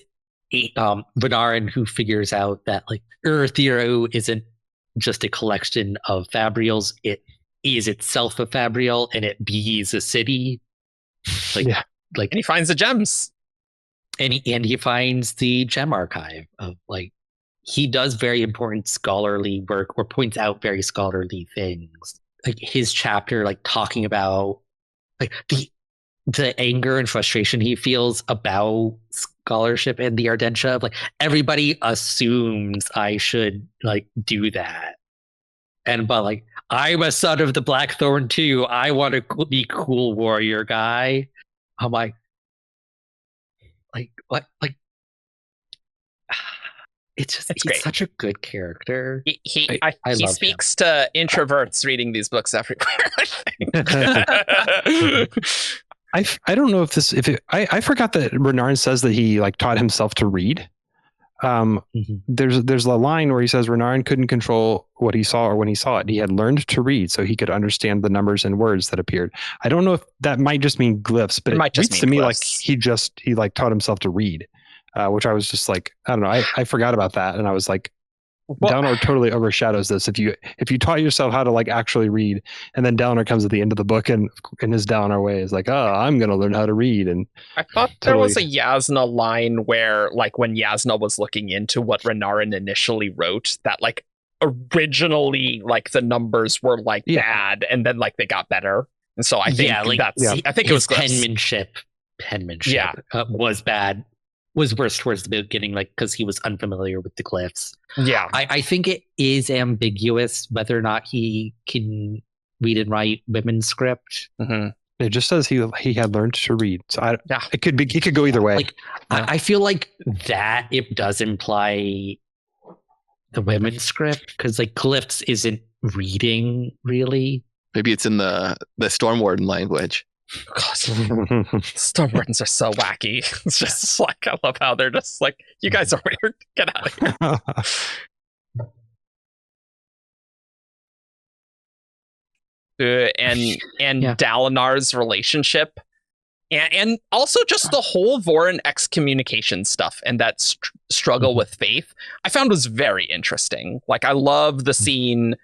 Renarin who figures out that like Earthiro isn't just a collection of fabrials; it is itself a fabrial, and it bees a city. Like, and he finds the gems. And he finds the gem archive of like, he does very important scholarly work, or points out very scholarly things. Like his chapter, like talking about like the anger and frustration he feels about scholarship and the Ardentia of like, everybody assumes I should like do that. But like, I'm a son of the Blackthorn too. I want to be cool warrior guy. I'm like what? Like, it's just, he's such a good character. He speaks to introverts reading these books everywhere, I think. I don't know I forgot that Renarin says that he like taught himself to read. There's a line where he says Renarin couldn't control what he saw or when he saw it. He had learned to read so he could understand the numbers and words that appeared. I don't know if that might just mean glyphs, but it reads to me like he like taught himself to read, which I was just like, I don't know. I forgot about that, and I was like, Dalinar totally overshadows this. If you taught yourself how to like actually read, and then Dalinar comes at the end of the book and in his Dalinar way is like, oh, I'm gonna learn how to read. And I thought there was a Yasna line where like when Yasna was looking into what Renarin initially wrote, that like originally like the numbers were like bad, and then like they got better. And so I think I think it was penmanship was bad. Was worse towards the beginning, like because he was unfamiliar with the glyphs. Yeah, I think it is ambiguous whether or not he can read and write women's script. It just says he had learned to read. So it could go either way. Like, I feel like that it does imply the women's script, because like glyphs isn't reading really. Maybe it's in the Storm Warden language. God, Storm Wardens are so wacky. It's just like, I love how they're just like, you guys are weird. Get out of here. And Dalinar's relationship, and also just the whole Vorin excommunication stuff and that struggle with faith, I found was very interesting. Like, I love the scene,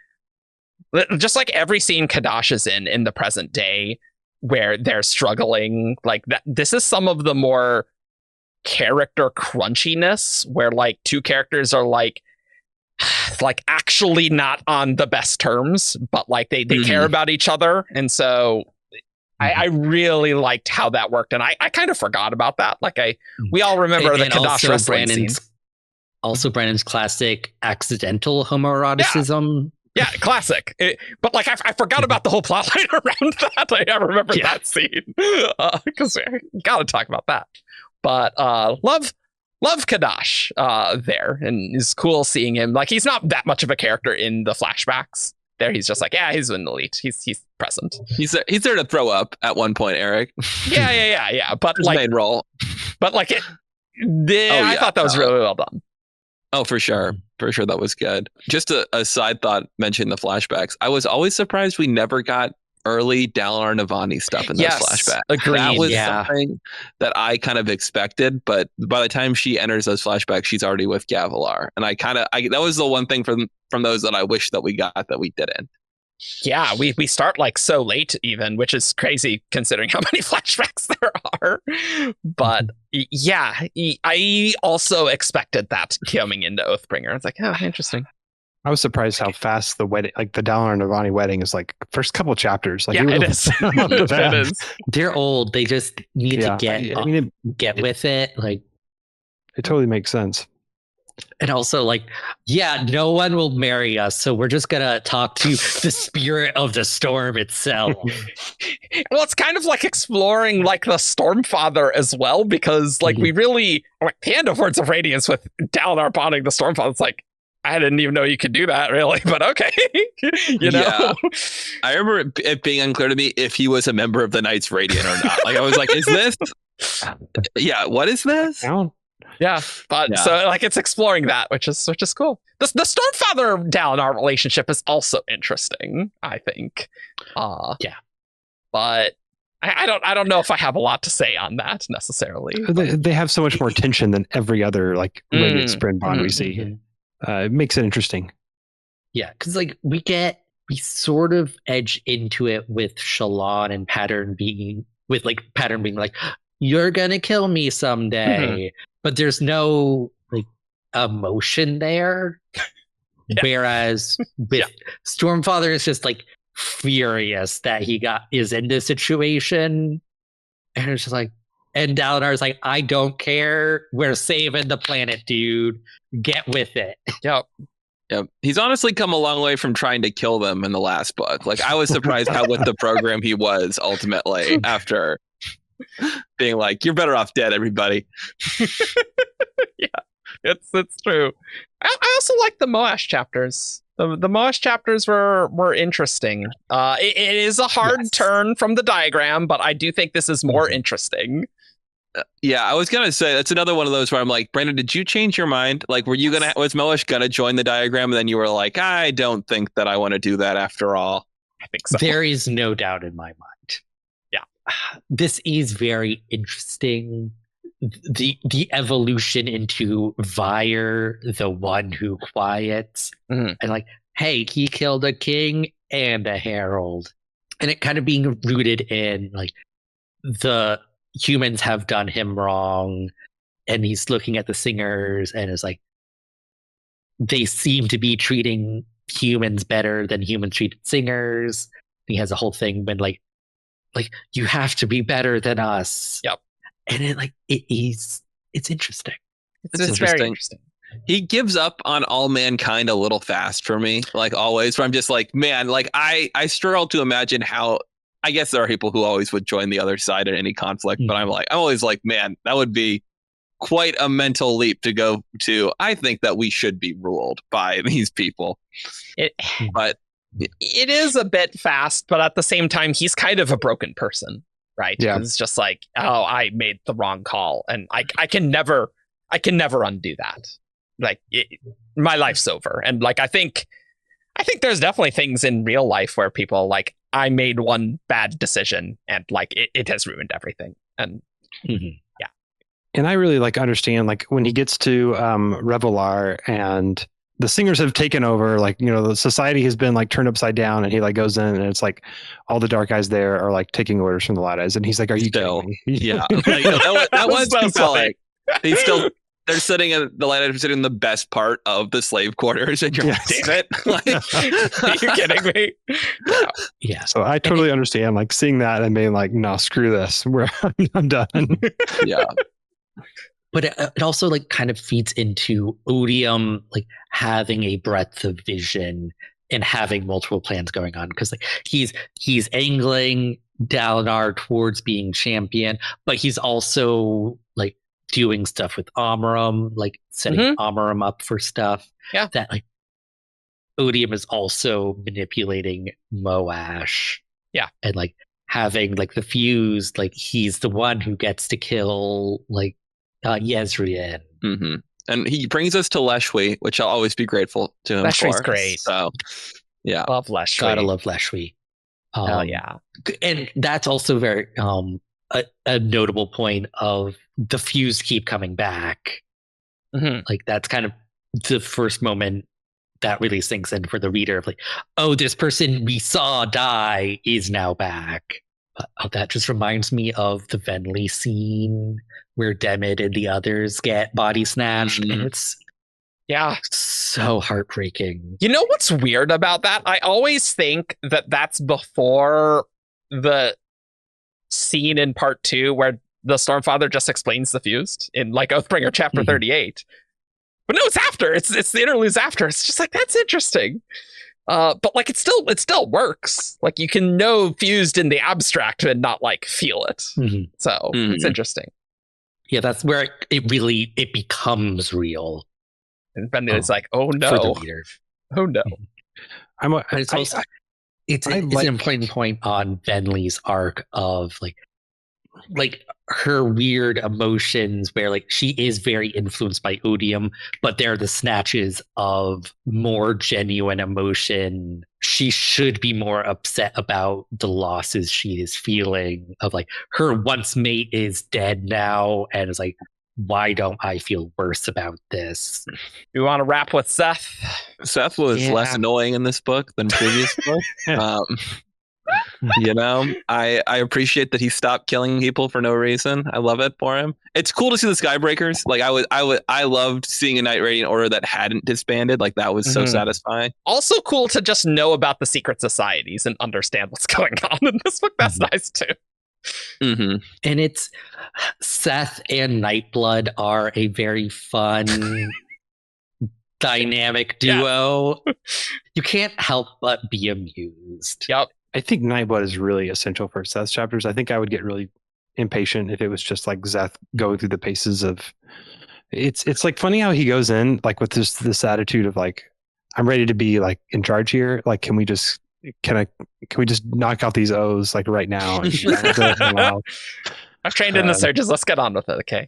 just like every scene Kadash is in the present day, where they're struggling like that. This is some of the more character crunchiness, where like two characters are like actually not on the best terms, but like they care about each other. And so I really liked how that worked. And I kind of forgot about that. Like we all remember the Kadash wrestling scene. Also Brandon's classic accidental homoeroticism. Yeah, classic. But like, I forgot about the whole plotline around that. I remember that scene because you got to talk about that. But love Kadash there, and it's cool seeing him. Like, he's not that much of a character in the flashbacks. there. He's just like, yeah, he's an elite. He's present. He's there to throw up at one point, Eric. Yeah. But His like, main role. but like it. I thought that was really well done. Oh, for sure. For sure, that was good. Just a side thought, mentioning the flashbacks. I was always surprised we never got early Dalinar Navani stuff in those flashbacks. Agreed. That was something that I kind of expected, but by the time she enters those flashbacks, she's already with Gavilar. And that was the one thing from those that I wish that we got that we didn't. Yeah, we start like so late even, which is crazy considering how many flashbacks there are. But yeah, I also expected that coming into Oathbringer. It's like, oh, interesting. I was surprised how fast the wedding, like the Dalinar Navani wedding, is like first couple chapters. Like, yeah, it is. It is. They're old. They just need to get with it. Like, it totally makes sense. And also, like, yeah, no one will marry us, so we're just gonna talk to the spirit of the storm itself. Well, it's kind of like exploring like the Stormfather as well, because like we really like the end of Words of Radiance with Dalinar bonding the Stormfather. It's like, I didn't even know you could do that, really, but okay. you know? Yeah. I remember it being unclear to me if he was a member of the Knights Radiant or not. Like, I was like, is this? Yeah, what is this? Yeah, but so like it's exploring that, which is cool. The Stormfather Dalinar relationship is also interesting, I think. Yeah, but I don't know if I have a lot to say on that necessarily. They have so much more tension than every other like Radiant Sprint bond we see. It makes it interesting. Yeah, because like we sort of edge into it with Shallan and Pattern being like, you're gonna kill me someday, but there's no like emotion there. Whereas with Stormfather, it's just like furious that he is in this situation, and it's just like, and Dalinar's like, I don't care, we're saving the planet, dude. Get with it. Yep. He's honestly come a long way from trying to kill them in the last book. Like, I was surprised how with the program he was ultimately after being like, you're better off dead, everybody. Yeah, it's true. I also like the Moash chapters. The Moash chapters were interesting. It is a hard turn from the diagram, but I do think this is more interesting. Yeah, I was gonna say that's another one of those where I'm like, Brandon, did you change your mind? Like, was Moash gonna join the diagram, and then you were like, I don't think that I want to do that after all. I think so. There is no doubt in my mind. Yeah, this is very interesting. The evolution into Vyre, the one who quiets, and like, hey, he killed a king and a herald, and it kind of being rooted in like the humans have done him wrong, and he's looking at the singers and is like, they seem to be treating humans better than humans treated singers. He has a whole thing when like you have to be better than us. Yep. And it's interesting. It's very interesting. He gives up on all mankind a little fast for me, like always, where I'm just like, man, like I struggle to imagine how. I guess there are people who always would join the other side in any conflict, but I'm always like, man, that would be quite a mental leap to go to. I think that we should be ruled by these people. But it is a bit fast, but at the same time, he's kind of a broken person, right? Yeah. It's just like, oh, I made the wrong call, and I can never undo that. Like my life's over, and like I think there's definitely things in real life where people like, I made one bad decision and like it has ruined everything. And yeah. And I really like understand like when he gets to Revelar and the singers have taken over, like, you know, the society has been like turned upside down, and he like goes in and it's like all the dark eyes there are like taking orders from the light eyes, and he's like, are you kidding me? Yeah. that was compelling. He's still they're sitting in the light eyes are sitting in the best part of the slave quarters, and you're like, damn it. Like, are you kidding me? Yeah. So I totally understand like seeing that and being like, no, screw this. I'm done. Yeah. But it also like kind of feeds into Odium like having a breadth of vision and having multiple plans going on, because like he's angling Dalinar towards being champion, but he's also like doing stuff with Amaram, like setting Amaram up for stuff. Yeah. That like Odium is also manipulating Moash. Yeah. And like having like the fuse, like he's the one who gets to kill like Yezrien. Mm-hmm. And he brings us to Leshwi, which I'll always be grateful to him Leshwi's for. great. So, yeah. Love Leshwi. Gotta love Leshwi. Hell yeah. And that's also very a notable point of the fuse keep coming back. Mm-hmm. Like that's kind of the first moment that really sinks in for the reader of like, oh, this person we saw die is now back. That just reminds me of the Venli scene where Demid and the others get body snatched, and it's so heartbreaking. You know what's weird about that? I always think that that's before the scene in part 2 where the Stormfather just explains the fused in like Oathbringer chapter 38. But no, it's after. It's the interludes after. It's just like, that's interesting. But like it still works. Like you can know fused in the abstract and not like feel it. So it's interesting. Yeah, that's where it becomes real. And then it's like, oh no, for the reader. Oh no. It's an important point on Venli's arc of like her weird emotions where like she is very influenced by Odium, but they're the snatches of more genuine emotion. She should be more upset about the losses she is feeling of like her once mate is dead now, and it's like, why don't I feel worse about this? You want to wrap with Seth? Seth was less annoying in this book than previous book. You know, I appreciate that he stopped killing people for no reason. I love it for him. It's cool to see the Skybreakers. Like I loved seeing a Night Radiant Order that hadn't disbanded. Like that was so satisfying. Also cool to just know about the secret societies and understand what's going on in this book. That's nice too. And it's Seth and Nightblood are a very fun dynamic duo. You can't help but be amused. Yep. I think Nightblood is really essential for Seth's chapters. I think I would get really impatient if it was just like Seth going through the paces of it's like funny how he goes in like with this attitude of like, I'm ready to be like in charge here. Like, can we just knock out these O's like right now? I've trained in the surges. Let's get on with it. Okay.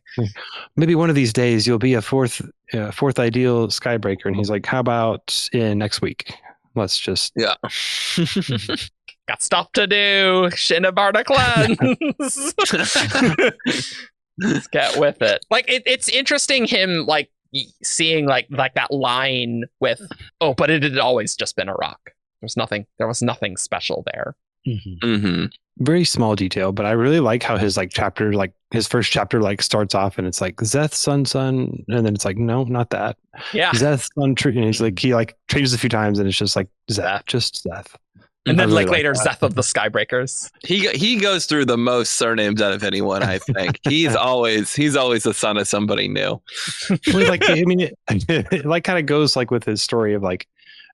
Maybe one of these days you'll be a fourth ideal Skybreaker. And he's like, how about in next week? Let's just got stuff to do. Shinabarda cleanse. Let's get with it. Like it's interesting him like seeing like that line with, oh, but it had always just been a rock. There was nothing special there. Very small detail, but I really like how his like chapter, like his first chapter, like starts off and it's like Zeth's son, and then it's like, no, not that. Yeah. Zeth's son, and he's like, he like changes a few times and it's just like Zeth, just Zeth. And then like later, Zeth of the Skybreakers. He goes through the most surnames out of anyone, I think. he's always the son of somebody new. Well, like, I mean, it like kind of goes like with his story of like,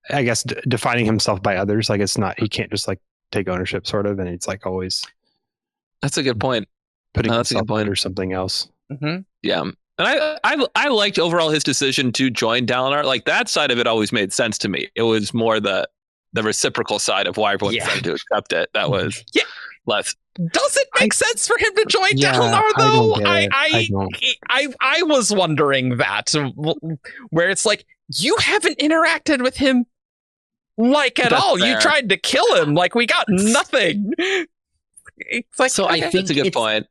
I guess defining himself by others. Like it's not, he can't just like take ownership sort of, and it's like always. That's a good point. Putting himself under something else. Yeah. And I liked overall his decision to join Dalinar. Like that side of it always made sense to me. It was more the reciprocal side of why everyone decided to accept it. That was less. Does it make sense for him to join Dalinar though? I was wondering that, where it's like, you haven't interacted with him like at all. Fair. You tried to kill him. Like we got nothing. It's like, so I think that's a good point.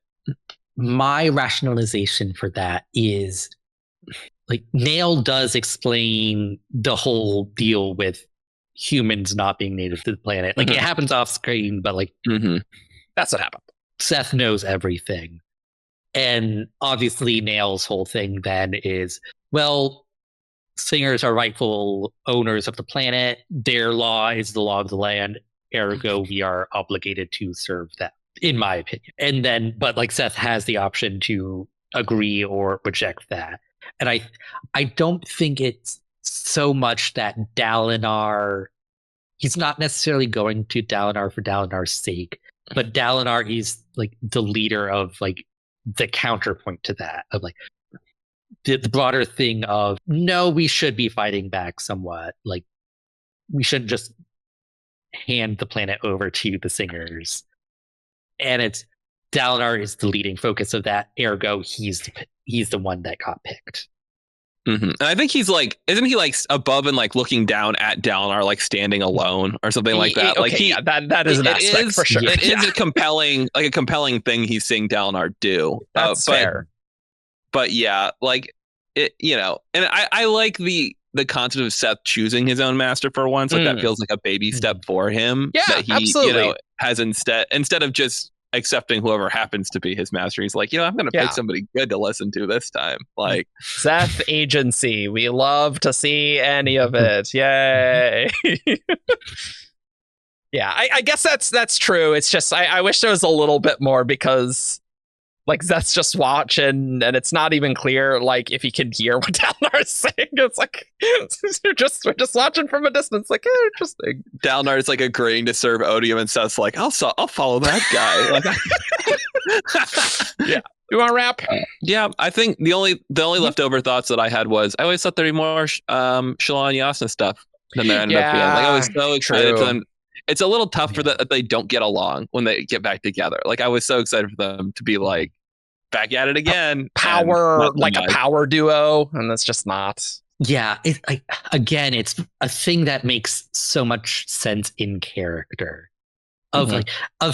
My rationalization for that is like Nail does explain the whole deal with humans not being native to the planet. Like it happens off screen, but like that's what happened. Seth knows everything. And obviously Nail's whole thing then is, well, singers are rightful owners of the planet. Their law is the law of the land. Ergo, we are obligated to serve them, in my opinion. And then, but like Seth has the option to agree or reject that. And I don't think it's so much that Dalinar, he's not necessarily going to Dalinar for Dalinar's sake, but Dalinar is like the leader of like the counterpoint to that, of like the broader thing of, no, we should be fighting back somewhat. Like we shouldn't just hand the planet over to the singers. And it's Dalinar is the leading focus of that. Ergo, he's the one that got picked. Mm-hmm. And I think he's like, isn't he like above and like looking down at Dalinar, like standing alone or something like that? Like that is an aspect for sure. It is a compelling thing he's seeing Dalinar do. That's fair. But yeah, like it, and I like the concept of Seth choosing his own master for once. Like that feels like a baby step for him. Yeah, that he, absolutely. Has instead of just accepting whoever happens to be his master, he's like, I'm going to pick somebody good to listen to this time. Like Seth agency. We love to see any of it. Yay. Yeah, I guess that's true. It's just I wish there was a little bit more, because like Seth's just watching and it's not even clear like if he can hear what Dalinar's saying. It's like we're just watching from a distance, like interesting. Dalinar's like agreeing to serve odium and Seth's like, I'll follow that guy. Yeah. You want to wrap? Yeah, I think the only leftover thoughts that I had was I always thought there'd be more Shallan Yasna stuff than there ended up being. Like I was so excited for them. It's a little tough for that they don't get along when they get back together. Like I was so excited for them to be like back at it again. Power, like a power duo, and that's just not. Yeah, it's a thing that makes so much sense in character. Of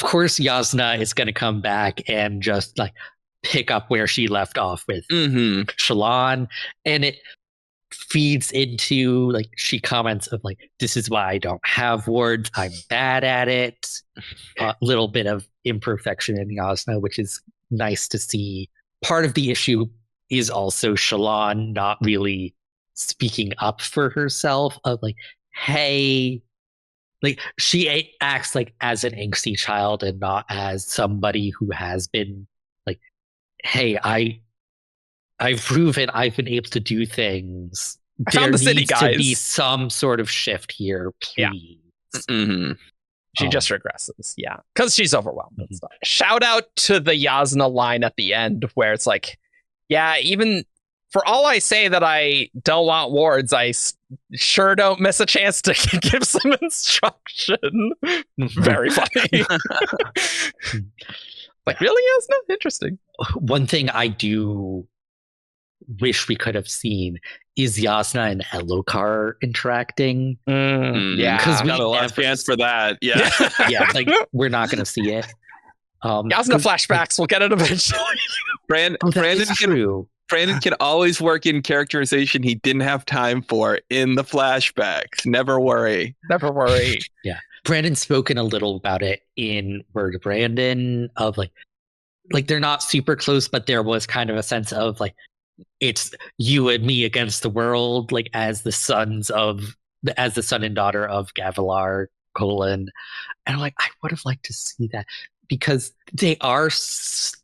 course, Yasna is going to come back and just like pick up where she left off with Shallan, and it feeds into like she comments of like, this is why I don't have wards, I'm bad at it. A little bit of imperfection in Yasna, which is nice to see. Part of the issue is also Shallan not really speaking up for herself of like, hey, like she acts like as an angsty child and not as somebody who has been like, hey, I've proven I've been able to do things. I found the city, guys. There needs to be some sort of shift here, please. Yeah. She just regresses, because she's overwhelmed and stuff. Shout out to the Yasna line at the end where it's like, even for all I say that I don't want wards, I sure don't miss a chance to give some instruction. Very funny. Like, really, Yasna? Interesting. One thing I do wish we could have seen is Yasna and Elokar interacting. Because we got a lot of chance for that. Yeah. Yeah, like we're not going to see it. Yasna flashbacks, we'll get it eventually. Brandon can always work in characterization he didn't have time for in the flashbacks. Never worry. Yeah. Brandon's spoken a little about it in Word of Brandon of like they're not super close, but there was kind of a sense of like, it's you and me against the world, like as the son and daughter of Gavilar, and I'm like, I would have liked to see that, because there's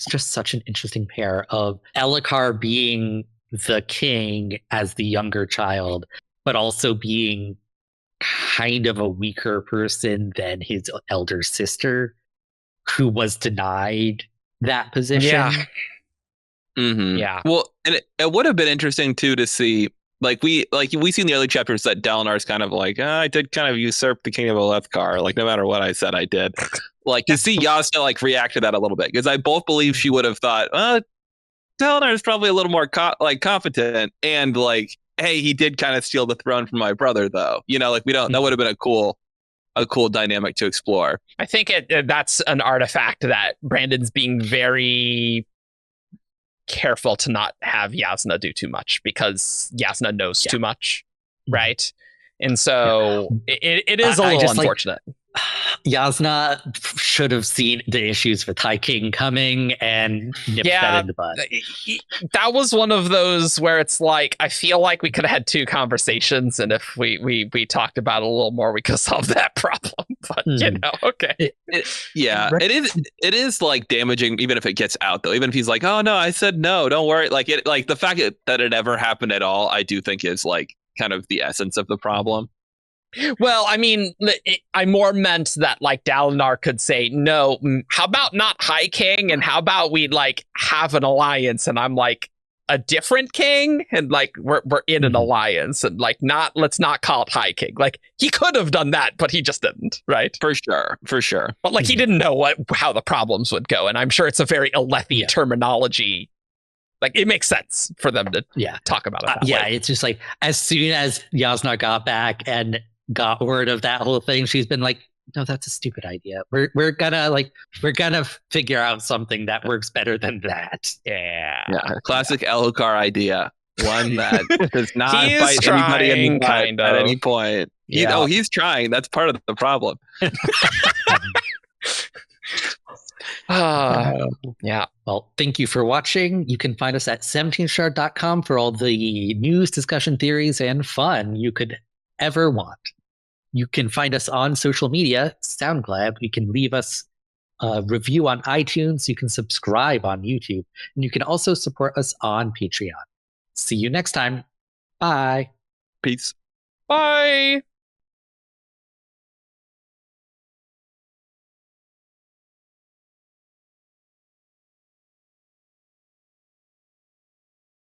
just such an interesting pair of Elokar being the king as the younger child, but also being kind of a weaker person than his elder sister, who was denied that position. Yeah. Well, and it would have been interesting too to see, like we see in the early chapters that Dalinar's kind of like, I did kind of usurp the kingdom of Lethkar. Like no matter what I said, I did. Like to see Yasna like react to that a little bit, because I both believe she would have thought, Dalinar's probably a little more competent, and like, hey, he did kind of steal the throne from my brother, though. Like we don't. That would have been a cool dynamic to explore. I think that's an artifact that Brandon's being very careful to not have Yasna do too much, because Yasna knows too much, right? And so it is a little unfortunate. Yasna should have seen the issues with High King coming and nipped that in the bud. That was one of those where it's like, I feel like we could have had two conversations, and if we talked about it a little more, we could solve that problem. But okay. It is like damaging, even if it gets out though. Even if he's like, oh no, I said no, don't worry. Like the fact that it ever happened at all, I do think is like kind of the essence of the problem. Well, I mean, I more meant that like Dalinar could say, no, how about not High King, and how about we like have an alliance? And I'm like, a different king and like we're in an alliance and like let's not call it High King. Like he could have done that, but he just didn't, right? For sure. But like he didn't know how the problems would go, and I'm sure it's a very Alethi terminology. Like it makes sense for them to talk about it that way. It's just like as soon as Yasna got back and got word of that whole thing, she's been like, no, that's a stupid idea. We're gonna figure out something that works better than that. Yeah. Classic Elhokar idea. One that does not bite anybody in the butt at any point. He's trying. That's part of the problem. Yeah. Well, thank you for watching. You can find us at 17shard.com for all the news, discussion, theories, and fun you could ever want. You can find us on social media, SoundCloud. You can leave us a review on iTunes. You can subscribe on YouTube. And you can also support us on Patreon. See you next time. Bye. Peace. Bye.